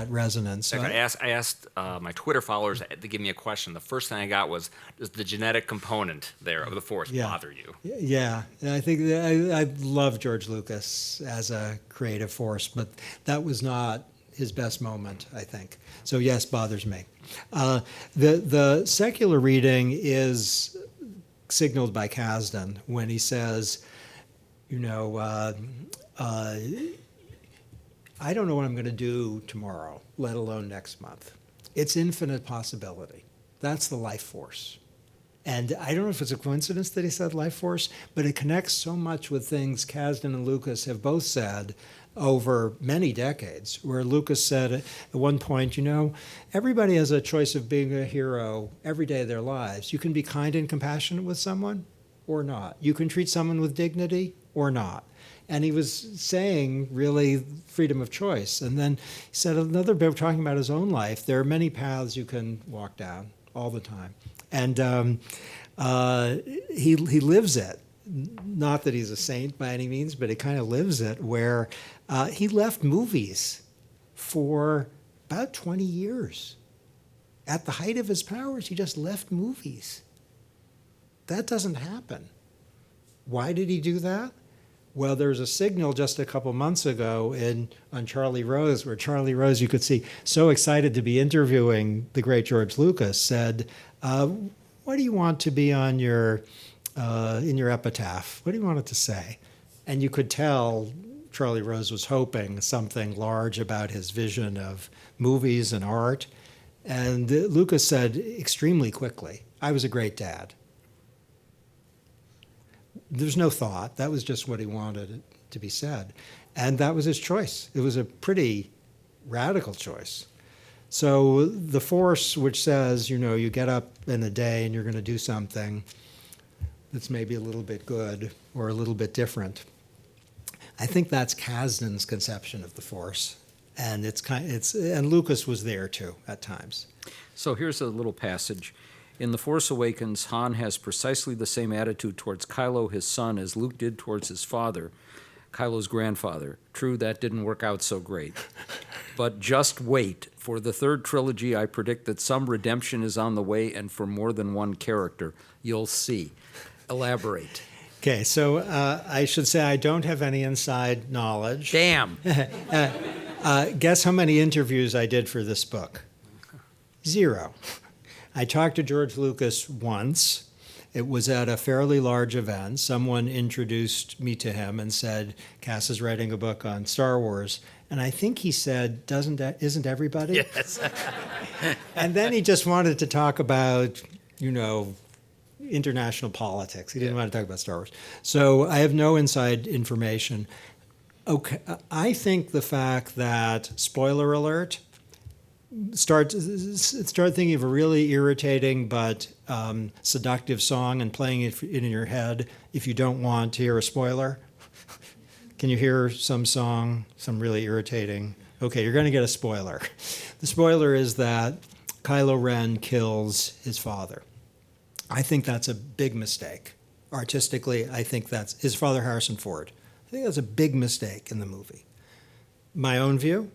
resonance. So I asked my Twitter followers to give me a question. The first thing I got was, does the genetic component there of the Force bother you? Yeah, I think I love George Lucas as a creative force, but that was not his best moment, I think. So yes, bothers me. The secular reading is signaled by Kasdan when he says, I don't know what I'm going to do tomorrow, let alone next month. It's infinite possibility. That's the life force. And I don't know if it's a coincidence that he said life force, but it connects so much with things Kasdan and Lucas have both said over many decades, where Lucas said at one point, everybody has a choice of being a hero every day of their lives. You can be kind and compassionate with someone or not. You can treat someone with dignity or not. And he was saying, really, freedom of choice. And then he said another bit, talking about his own life, there are many paths you can walk down all the time. And he lives it. Not that he's a saint by any means, but he kind of lives it, where he left movies for about 20 years. At the height of his powers, he just left movies. That doesn't happen. Why did he do that? Well, there was a signal just a couple months ago on Charlie Rose, where Charlie Rose, you could see, so excited to be interviewing the great George Lucas, said, what do you want to be on your in your epitaph? What do you want it to say? And you could tell Charlie Rose was hoping something large about his vision of movies and art. And Lucas said extremely quickly, I was a great dad. There's no thought. That was just what he wanted to be said. And that was his choice. It was a pretty radical choice. So the force which says, you get up in a day and you're going to do something that's maybe a little bit good or a little bit different. I think that's Kasdan's conception of the force. And and Lucas was there too at times. So here's a little passage. In The Force Awakens, Han has precisely the same attitude towards Kylo, his son, as Luke did towards his father, Kylo's grandfather. True, that didn't work out so great. But just wait. For the third trilogy, I predict that some redemption is on the way, and for more than one character. You'll see. Elaborate. Okay, so I should say I don't have any inside knowledge. Damn. Guess how many interviews I did for this book? 0. I talked to George Lucas once. It was at a fairly large event. Someone introduced me to him and said, Cass is writing a book on Star Wars. And I think he said, isn't everybody? Yes. And then he just wanted to talk about, international politics. He didn't want to talk about Star Wars. So I have no inside information. Okay, I think the fact that, spoiler alert, start thinking of a really irritating but seductive song and playing it in your head if you don't want to hear a spoiler. Can you hear some song, some really irritating? Okay, you're going to get a spoiler. The spoiler is that Kylo Ren kills his father. I think that's a big mistake. Artistically, I think that's his father, Harrison Ford. I think that's a big mistake in the movie. My own view,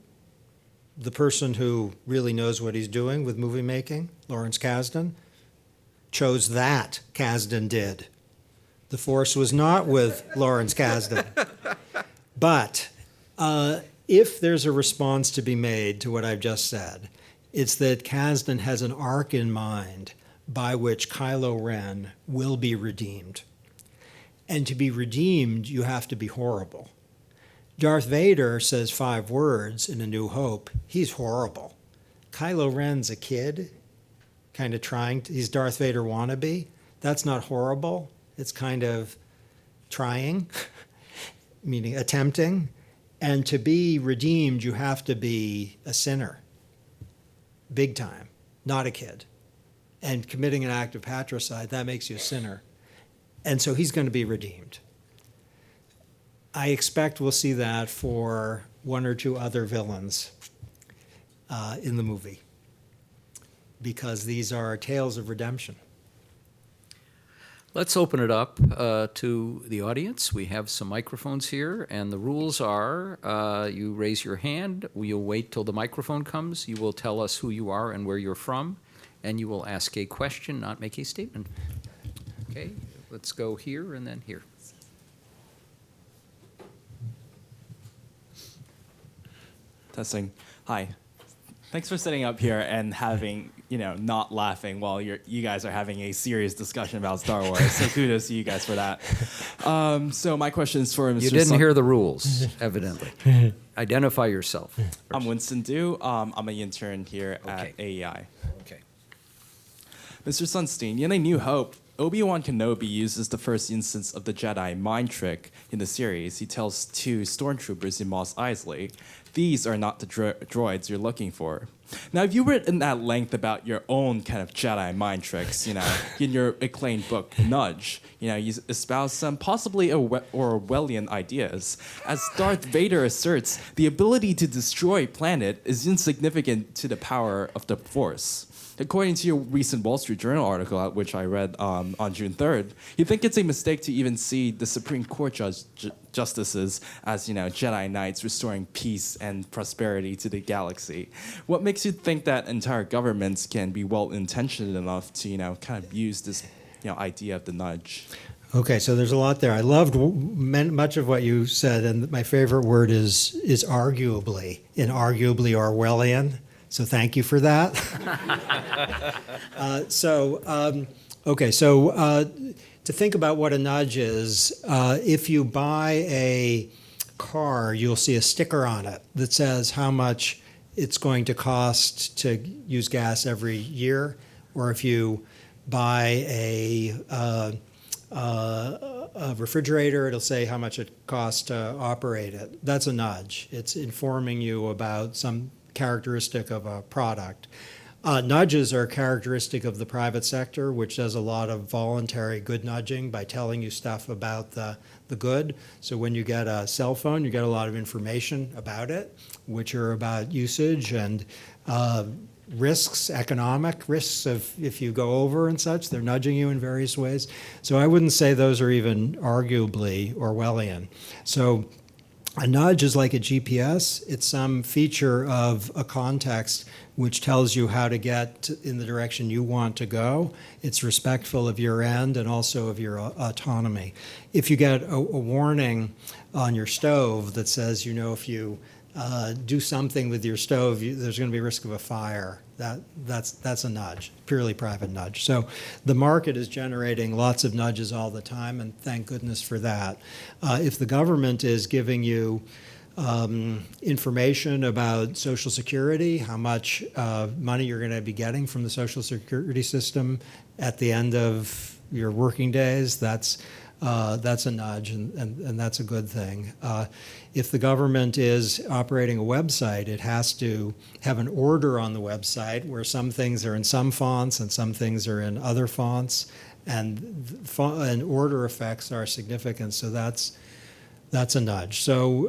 the person who really knows what he's doing with movie making, Lawrence Kasdan, chose that. Kasdan did. The Force was not with Lawrence Kasdan. But if there's a response to be made to what I've just said, it's that Kasdan has an arc in mind by which Kylo Ren will be redeemed. And to be redeemed, you have to be horrible. Darth Vader says 5 words in A New Hope. He's horrible. Kylo Ren's a kid, kind of he's Darth Vader wannabe. That's not horrible. It's kind of trying, meaning attempting. And to be redeemed, you have to be a sinner, big time, not a kid. And committing an act of patricide, that makes you a sinner. And so he's going to be redeemed. I expect we'll see that for 1 or 2 other villains in the movie, because these are tales of redemption. Let's open it up to the audience. We have some microphones here, and the rules are you raise your hand, you'll wait till the microphone comes, you will tell us who you are and where you're from, and you will ask a question, not make a statement. Okay, let's go here and then here. Testing. Hi. Thanks for sitting up here and having, not laughing while you guys are having a serious discussion about Star Wars. So kudos to you guys for that. So my question is for Mr. You didn't hear the rules, evidently. Identify yourself. I'm Winston Du. I'm an intern here at AEI. Okay. Mr. Sunstein, in A New Hope, Obi-Wan Kenobi uses the first instance of the Jedi mind trick in the series. He tells 2 stormtroopers in Mos Eisley, these are not the droids you're looking for. Now, if you written at length about your own kind of Jedi mind tricks, in your acclaimed book, Nudge, you espouse some possibly Orwellian ideas. As Darth Vader asserts, the ability to destroy a planet is insignificant to the power of the Force. According to your recent Wall Street Journal article, which I read on June 3rd, you think it's a mistake to even see the Supreme Court justices as, Jedi Knights restoring peace and prosperity to the galaxy. What makes you think that entire governments can be well-intentioned enough to, kind of use this, idea of the nudge? Okay, so there's a lot there. I loved much of what you said, and my favorite word is arguably, inarguably Orwellian. So thank you for that. To think about what a nudge is, if you buy a car, you'll see a sticker on it that says how much it's going to cost to use gas every year, or if you buy a refrigerator, it'll say how much it costs to operate it. That's a nudge. It's informing you about some characteristic of a product. Nudges are characteristic of the private sector, which does a lot of voluntary good nudging by telling you stuff about the good. So when you get a cell phone, you get a lot of information about it, which are about usage and risks, economic risks of if you go over and such. They're nudging you in various ways. So I wouldn't say those are even arguably Orwellian. So a nudge is like a GPS. It's some feature of a context which tells you how to get in the direction you want to go. It's respectful of your end and also of your autonomy. If you get a warning on your stove that says, if you do something with your stove, there's going to be a risk of a fire, that's a nudge, purely private nudge. So the market is generating lots of nudges all the time, and thank goodness for that. If the government is giving you information about Social Security, how much money you're going to be getting from the Social Security system at the end of your working days, that's a nudge, and that's a good thing. If the government is operating a website, it has to have an order on the website where some things are in some fonts and some things are in other fonts, and order effects are significant. So that's a nudge. So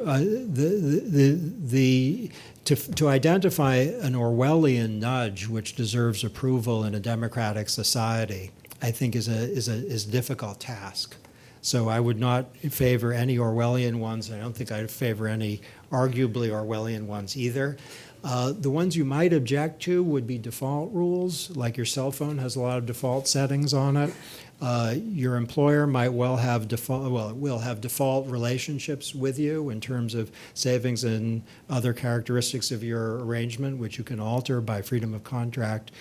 to identify an Orwellian nudge which deserves approval in a democratic society, I think is a difficult task. So I would not favor any Orwellian ones. I don't think I'd favor any arguably Orwellian ones either. The ones you might object to would be default rules, like your cell phone has a lot of default settings on it. Your employer might will have default relationships with you in terms of savings and other characteristics of your arrangement, which you can alter by freedom of contract.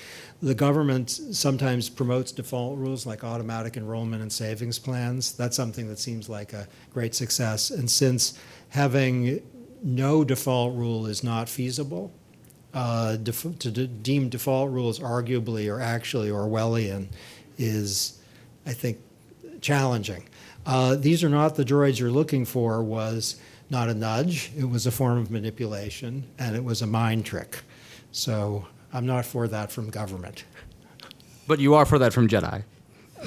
The government sometimes promotes default rules like automatic enrollment in savings plans. That's something that seems like a great success. And since having no default rule is not feasible, to deem default rules arguably or actually Orwellian is, I think, challenging. These are not the droids you're looking for was not a nudge. It was a form of manipulation, and it was a mind trick. So I'm not for that from government. But you are for that from Jedi.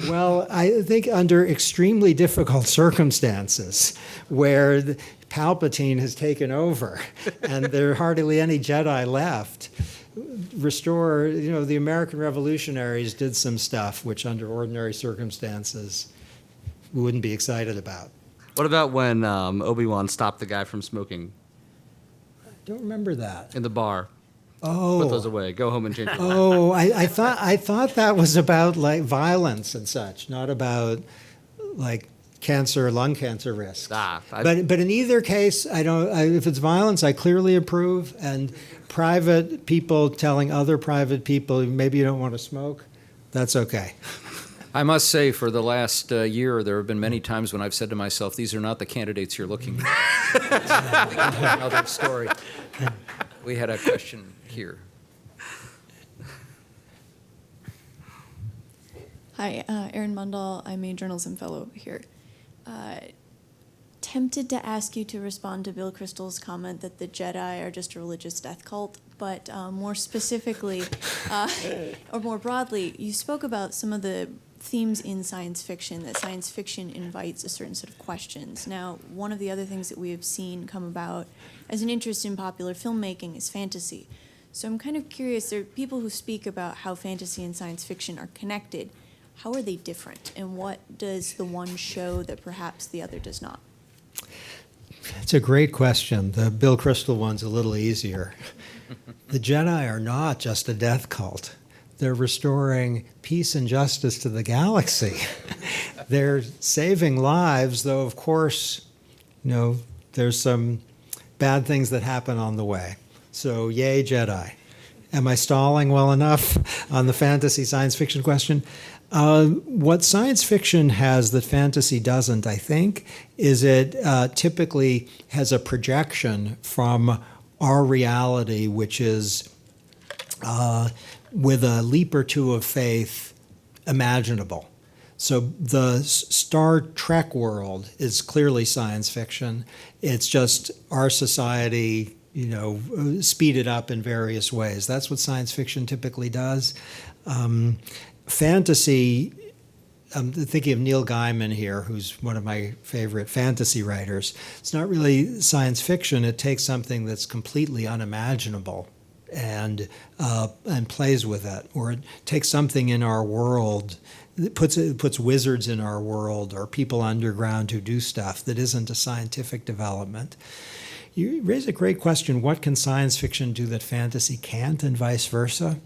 Well, I think under extremely difficult circumstances where Palpatine has taken over and there are hardly any Jedi left, the American revolutionaries did some stuff which under ordinary circumstances we wouldn't be excited about. What about when Obi-Wan stopped the guy from smoking I don't remember that. in the bar? Oh. Put those away. Go home and change your life. Oh, I thought that was about like violence and such, not about like lung cancer risks. But in either case, if it's violence, I clearly approve. And private people telling other private people, maybe you don't want to smoke, that's okay. I must say, for the last year, there have been many times when I've said to myself, these are not the candidates you're looking for. Another story. We had a question here. Hi, Erin Mundell. I'm a journalism fellow here. Tempted to ask you to respond to Bill Kristol's comment that the Jedi are just a religious death cult, but more specifically, or more broadly, you spoke about some of the themes in science fiction, that science fiction invites a certain set of questions. Now, one of the other things that we have seen come about as an interest in popular filmmaking is fantasy. So I'm kind of curious, there are people who speak about how fantasy and science fiction are connected. How are they different, and what does the one show that perhaps the other does not? It's a great question. The Bill Kristol one's a little easier. The Jedi are not just a death cult. They're restoring peace and justice to the galaxy. They're saving lives, though, of course, there's some bad things that happen on the way. So, yay, Jedi. Am I stalling well enough on the fantasy science fiction question? What science fiction has that fantasy doesn't, I think, is it typically has a projection from our reality, which is with a leap or two of faith imaginable. So the Star Trek world is clearly science fiction. It's just our society speed it up in various ways. That's what science fiction typically does. Fantasy, I'm thinking of Neil Gaiman here, who's one of my favorite fantasy writers. It's not really science fiction. It takes something that's completely unimaginable and plays with it, or it takes something in our world. It puts wizards in our world, or people underground who do stuff that isn't a scientific development. You raise a great question. What can science fiction do that fantasy can't, and vice versa?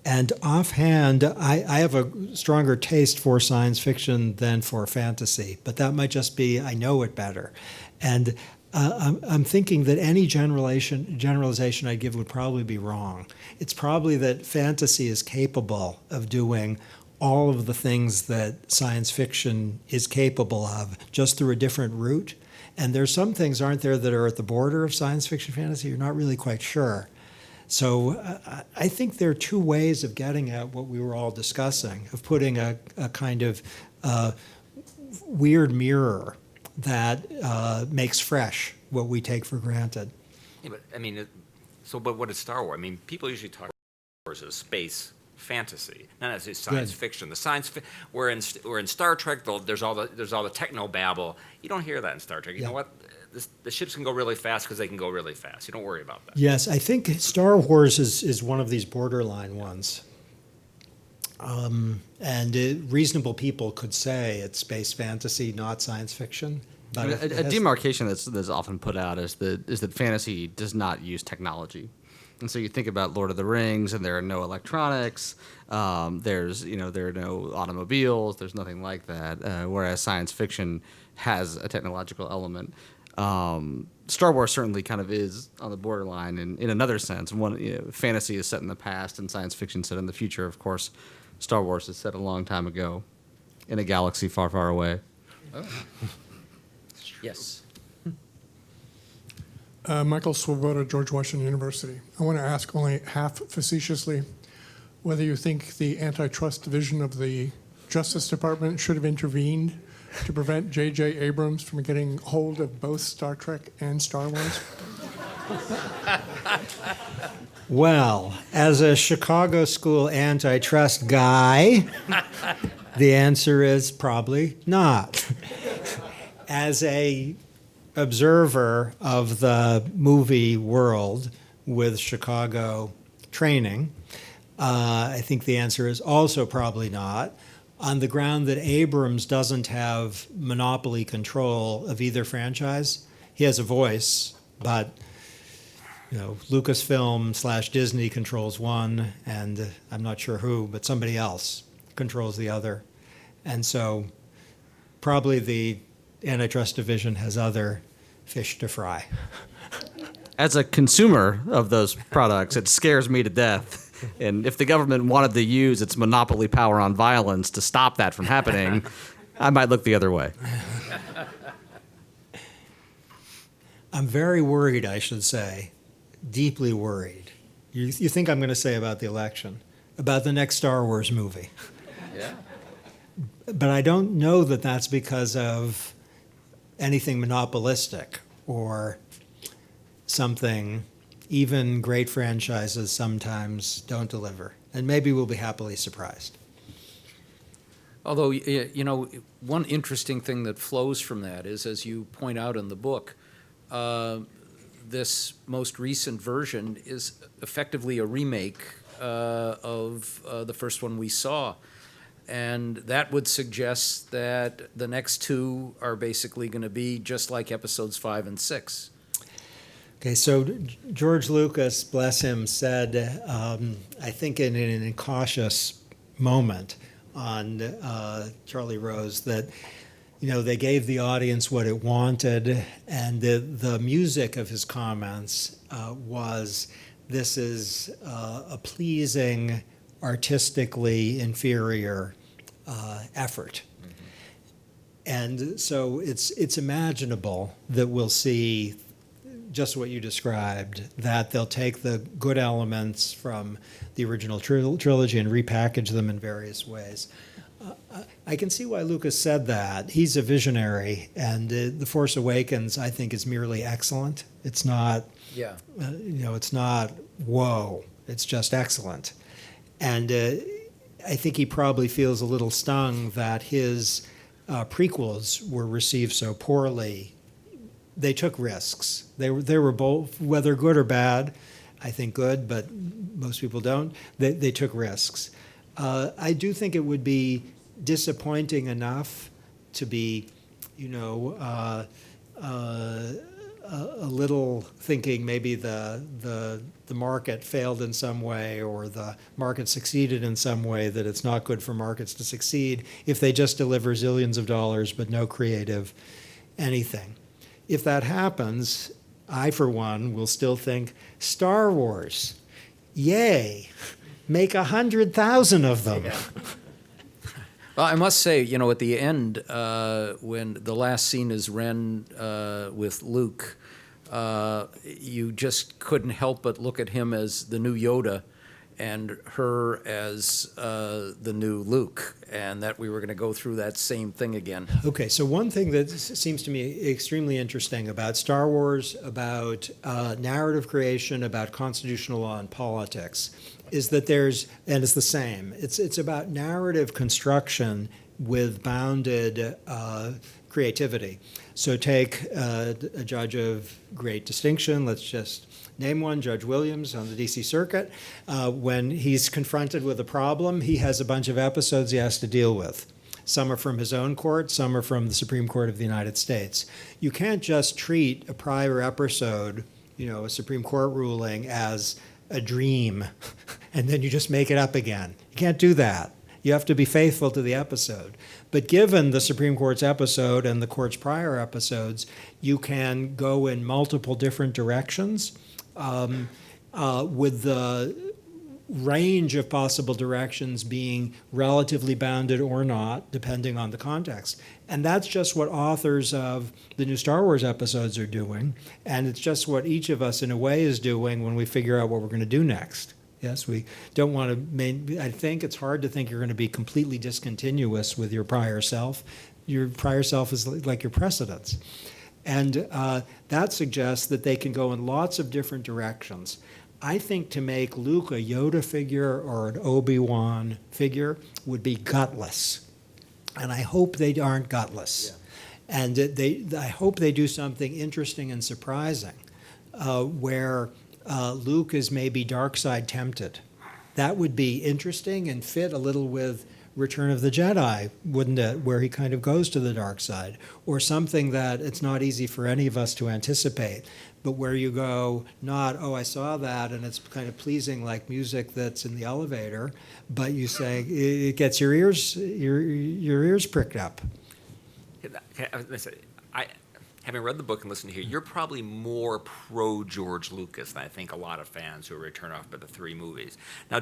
And offhand, I have a stronger taste for science fiction than for fantasy, but that might just be I know it better. And I'm thinking that any generalization I give would probably be wrong. It's probably that fantasy is capable of doing all of the things that science fiction is capable of, just through a different route. And there's some things, aren't there, that are at the border of science fiction fantasy? You're not really quite sure. So I think there are two ways of getting at what we were all discussing, of putting a kind of weird mirror that makes fresh what we take for granted. Yeah, but I mean, but what is Star Wars? I mean, people usually talk about Star Wars as space fantasy, not as science fiction. Where in Star Trek, there's all the techno babble. You don't hear that in Star Trek. You know what? The ships can go really fast because they can go really fast. You don't worry about that. Yes, I think Star Wars is one of these borderline ones. Reasonable people could say it's space fantasy, not science fiction. But a demarcation that's often put out is that fantasy does not use technology. And so you think about Lord of the Rings, and there are no electronics. There are no automobiles. There's nothing like that. Whereas science fiction has a technological element. Star Wars certainly kind of is on the borderline in another sense. Fantasy is set in the past, and science fiction set in the future. Of course, Star Wars is set a long time ago in a galaxy far, far away. Oh. Yes. Michael Swoboda, George Washington University. I want to ask only half facetiously whether you think the antitrust division of the Justice Department should have intervened to prevent J.J. Abrams from getting hold of both Star Trek and Star Wars? Well, as a Chicago school antitrust guy, the answer is probably not. As a observer of the movie world with Chicago training, I think the answer is also probably not, on the ground that Abrams doesn't have monopoly control of either franchise. He has a voice, but Lucasfilm/Disney controls one, and I'm not sure who, but somebody else controls the other. And so probably the antitrust division has other fish to fry. As a consumer of those products, it scares me to death. And if the government wanted to use its monopoly power on violence to stop that from happening, I might look the other way. I'm very worried, I should say, deeply worried. You think I'm going to say about the election, about the next Star Wars movie. Yeah. But I don't know that that's because of anything monopolistic or something even great franchises sometimes don't deliver. And maybe we'll be happily surprised. Although, one interesting thing that flows from that is, as you point out in the book, this most recent version is effectively a remake of the first one we saw. And that would suggest that the next two are basically going to be just like episodes 5 and 6. Okay, so George Lucas, bless him, said, I think in an incautious moment on Charlie Rose, that they gave the audience what it wanted, and the music of his comments was, this is a pleasing, artistically inferior effort. And so it's imaginable that we'll see just what you described, that they'll take the good elements from the original trilogy and repackage them in various ways. I can see why Lucas said that. He's a visionary, and The Force Awakens, I think, is merely excellent. It's not, Yeah. it's not whoa. It's just excellent. And I think he probably feels a little stung that his prequels were received so poorly. They took risks. They were both, whether good or bad. I think good, but most people don't. They took risks. I do think it would be disappointing enough to be, a little thinking maybe the market failed in some way or the market succeeded in some way, that it's not good for markets to succeed if they just deliver zillions of dollars but no creative anything. If that happens, I, for one, will still think, Star Wars, yay, make 100,000 of them. Well, I must say, at the end, when the last scene is Ren with Luke, you just couldn't help but look at him as the new Yoda and her as the new Luke, and that we were going to go through that same thing again. Okay, so one thing that seems to me extremely interesting about Star Wars, about narrative creation, about constitutional law and politics, is that and it's the same, it's about narrative construction with bounded creativity. So take a judge of great distinction, let's just name one, Judge Williams on the DC Circuit. When he's confronted with a problem, he has a bunch of episodes he has to deal with. Some are from his own court, some are from the Supreme Court of the United States. You can't just treat a prior episode, a Supreme Court ruling, as a dream, and then you just make it up again. You can't do that. You have to be faithful to the episode. But given the Supreme Court's episode and the court's prior episodes, you can go in multiple different directions with the range of possible directions being relatively bounded or not, depending on the context. And that's just what authors of the new Star Wars episodes are doing, and it's just what each of us, in a way, is doing when we figure out what we're going to do next. Yes, we don't want to, I think it's hard to think you're going to be completely discontinuous with your prior self. Your prior self is like your precedents. And that suggests that they can go in lots of different directions. I think to make Luke a Yoda figure or an Obi-Wan figure would be gutless. And I hope they aren't gutless. Yeah. And I hope they do something interesting and surprising where Luke is maybe dark side tempted. That would be interesting and fit a little with Return of the Jedi, wouldn't it, where he kind of goes to the dark side, or something that it's not easy for any of us to anticipate, but where you go not, oh, I saw that, and it's kind of pleasing like music that's in the elevator, but you say it gets your ears pricked up. Having read the book and listened to here, you're probably more pro George Lucas than I think a lot of fans who are turned off by the three movies. Now,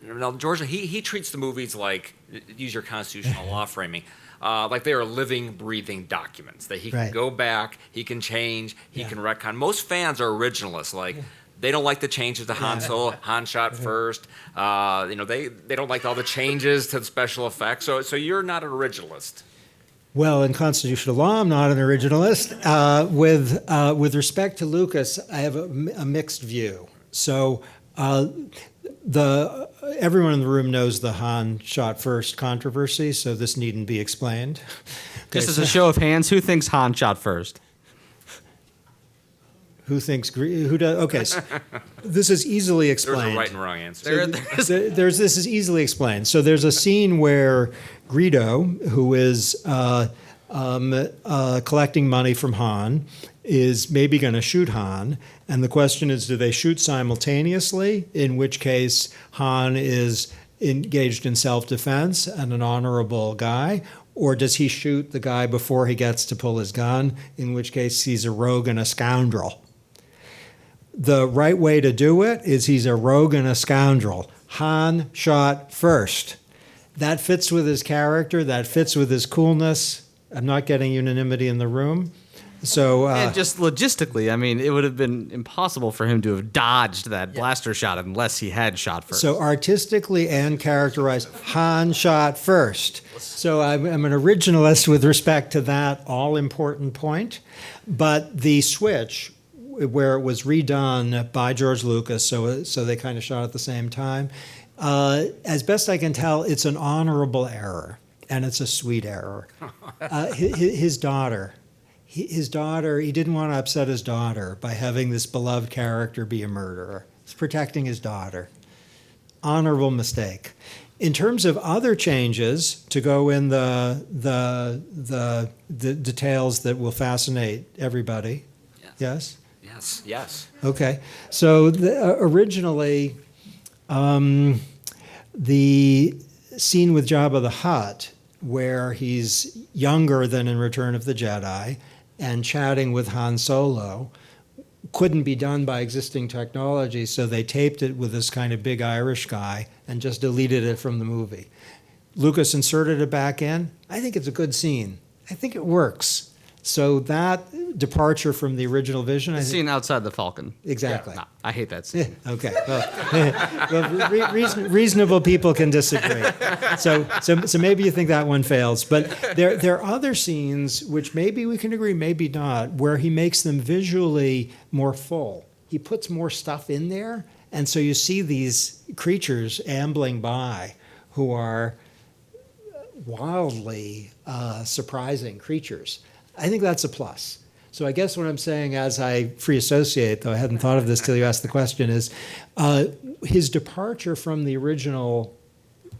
now George, he treats the movies like, use your constitutional law framing, like they are living, breathing documents that he can go back, he can change, he can retcon. Most fans are originalists, like. They don't like the changes to Han Solo. Han shot first. They don't like all the changes to the special effects. So you're not an originalist. Well, in constitutional law, I'm not an originalist. With respect to Lucas, I have a mixed view. So everyone in the room knows the Han shot first controversy, so this needn't be explained. Okay, Just as a show of hands, who thinks Han shot first? Who thinks? Who does? Okay, so this is easily explained. There's a right and wrong answer. This is easily explained. So there's a scene where Greedo, who is collecting money from Han, is maybe going to shoot Han, and the question is, do they shoot simultaneously? In which case, Han is engaged in self-defense and an honorable guy. Or does he shoot the guy before he gets to pull his gun, in which case he's a rogue and a scoundrel? The right way to do it is he's a rogue and a scoundrel. Han shot first. That fits with his character. That fits with his coolness. I'm not getting unanimity in the room. So And just logistically, I mean, it would have been impossible for him to have dodged that blaster shot unless he had shot first. So artistically and characterized, Han shot first. So I'm an originalist with respect to that all-important point. But the switch, where it was redone by George Lucas, so they kind of shot at the same time, as best I can tell, it's an honorable error, and it's a sweet error. His daughter, he didn't want to upset his daughter by having this beloved character be a murderer. He's protecting his daughter. Honorable mistake. In terms of other changes, to go in the details that will fascinate everybody. Yes? Yes. Yes. Okay. So originally, the scene with Jabba the Hutt, where he's younger than in Return of the Jedi and chatting with Han Solo, couldn't be done by existing technology, so they taped it with this kind of big Irish guy and just deleted it from the movie. Lucas inserted it back in. I think it's a good scene. I think it works. So that departure from the original vision, I the think, scene outside the Falcon. exactly. Nah, I hate that scene. Okay. Well, reasonable people can disagree. So maybe you think that one fails. But there are other scenes which maybe we can agree, maybe not, where he makes them visually more full. He puts more stuff in there, and so you see these creatures ambling by who are wildly surprising creatures. I think that's a plus. So I guess what I'm saying as I free associate, though I hadn't thought of this till you asked the question, is his departure from the original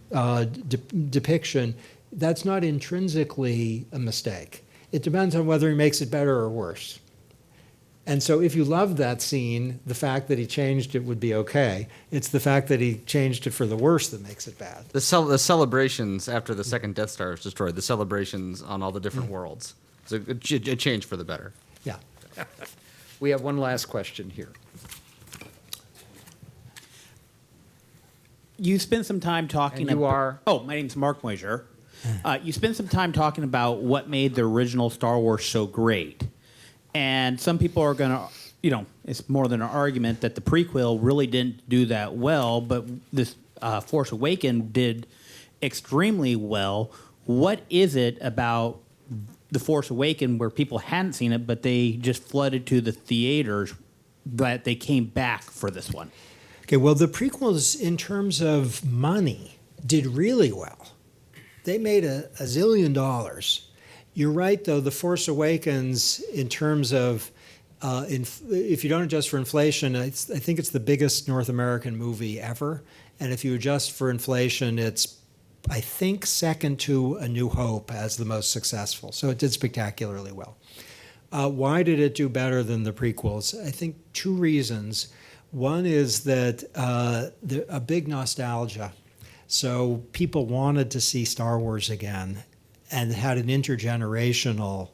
depiction, that's not intrinsically a mistake. It depends on whether he makes it better or worse. And so if you loved that scene, the fact that he changed it would be okay. It's the fact that he changed it for the worse that makes it bad. The celebrations after the second Death Star is destroyed, the celebrations on all the different worlds. It's a change for the better. Yeah. We have one last question here. You spent some time talking And you are? Oh, my name's Mark Moisier. You spent some time talking about what made the original Star Wars so great. And some people are going to, it's more than an argument that the prequel really didn't do that well, but this Force Awakens did extremely well. What is it about The Force Awakens where people hadn't seen it, but they just flooded to the theaters, but they came back for this one? Okay, well, the prequels, in terms of money, did really well. They made a zillion dollars. You're right, though, The Force Awakens, in terms of, if you don't adjust for inflation, I think it's the biggest North American movie ever. And if you adjust for inflation, it's, I think, second to A New Hope as the most successful. So it did spectacularly well. Why did it do better than the prequels? I think two reasons. One is that a big nostalgia. So people wanted to see Star Wars again and had an intergenerational,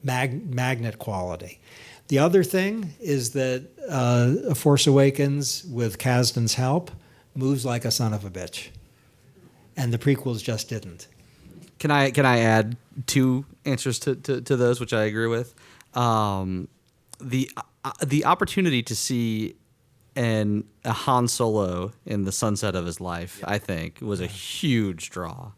magnet quality. The other thing is that A Force Awakens, with Kasdan's help, moves like a son of a bitch. And the prequels just didn't. Can I add two answers to those, which I agree with? The opportunity to see a Han Solo in the sunset of his life, I think, was a huge draw.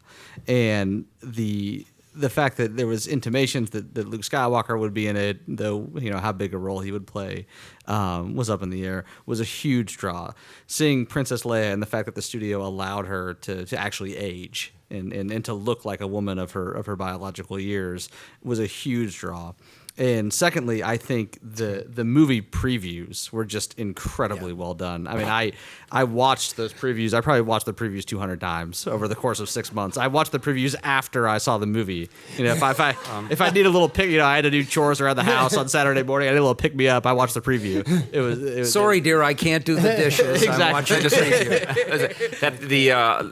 And the fact that there was intimations that Luke Skywalker would be in it, though how big a role he would play was up in the air, was a huge draw. Seeing Princess Leia and the fact that the studio allowed her to actually age and to look like a woman of her biological years was a huge draw. And secondly, I think the movie previews were just incredibly well done. I mean, I watched those previews. I probably watched the previews 200 times over the course of 6 months. I watched the previews after I saw the movie. If I need a little pick, I had to do chores around the house on Saturday morning. I need a little pick me up. I watched the preview. It was Sorry, dear, I can't do the dishes. Exactly. I'm watching the preview. That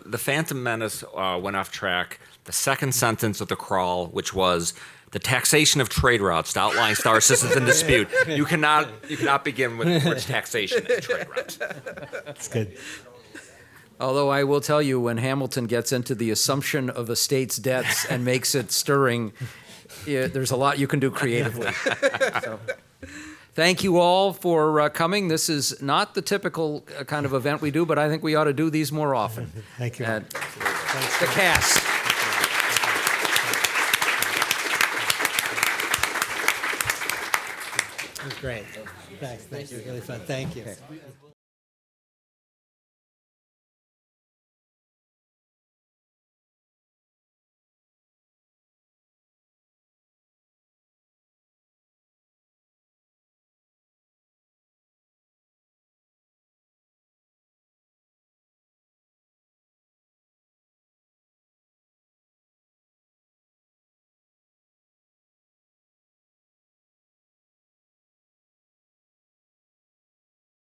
the Phantom Menace went off track. The second sentence of the crawl, which was the taxation of trade routes to outline star systems in dispute. You cannot begin with the words taxation and trade routes. That's good. Although I will tell you, when Hamilton gets into the assumption of a state's debts and makes it stirring, yeah, there's a lot you can do creatively. So, thank you all for coming. This is not the typical kind of event we do, but I think we ought to do these more often. Thank you. And the cast. It was great. Thanks. Thank you. Really fun. Thank you.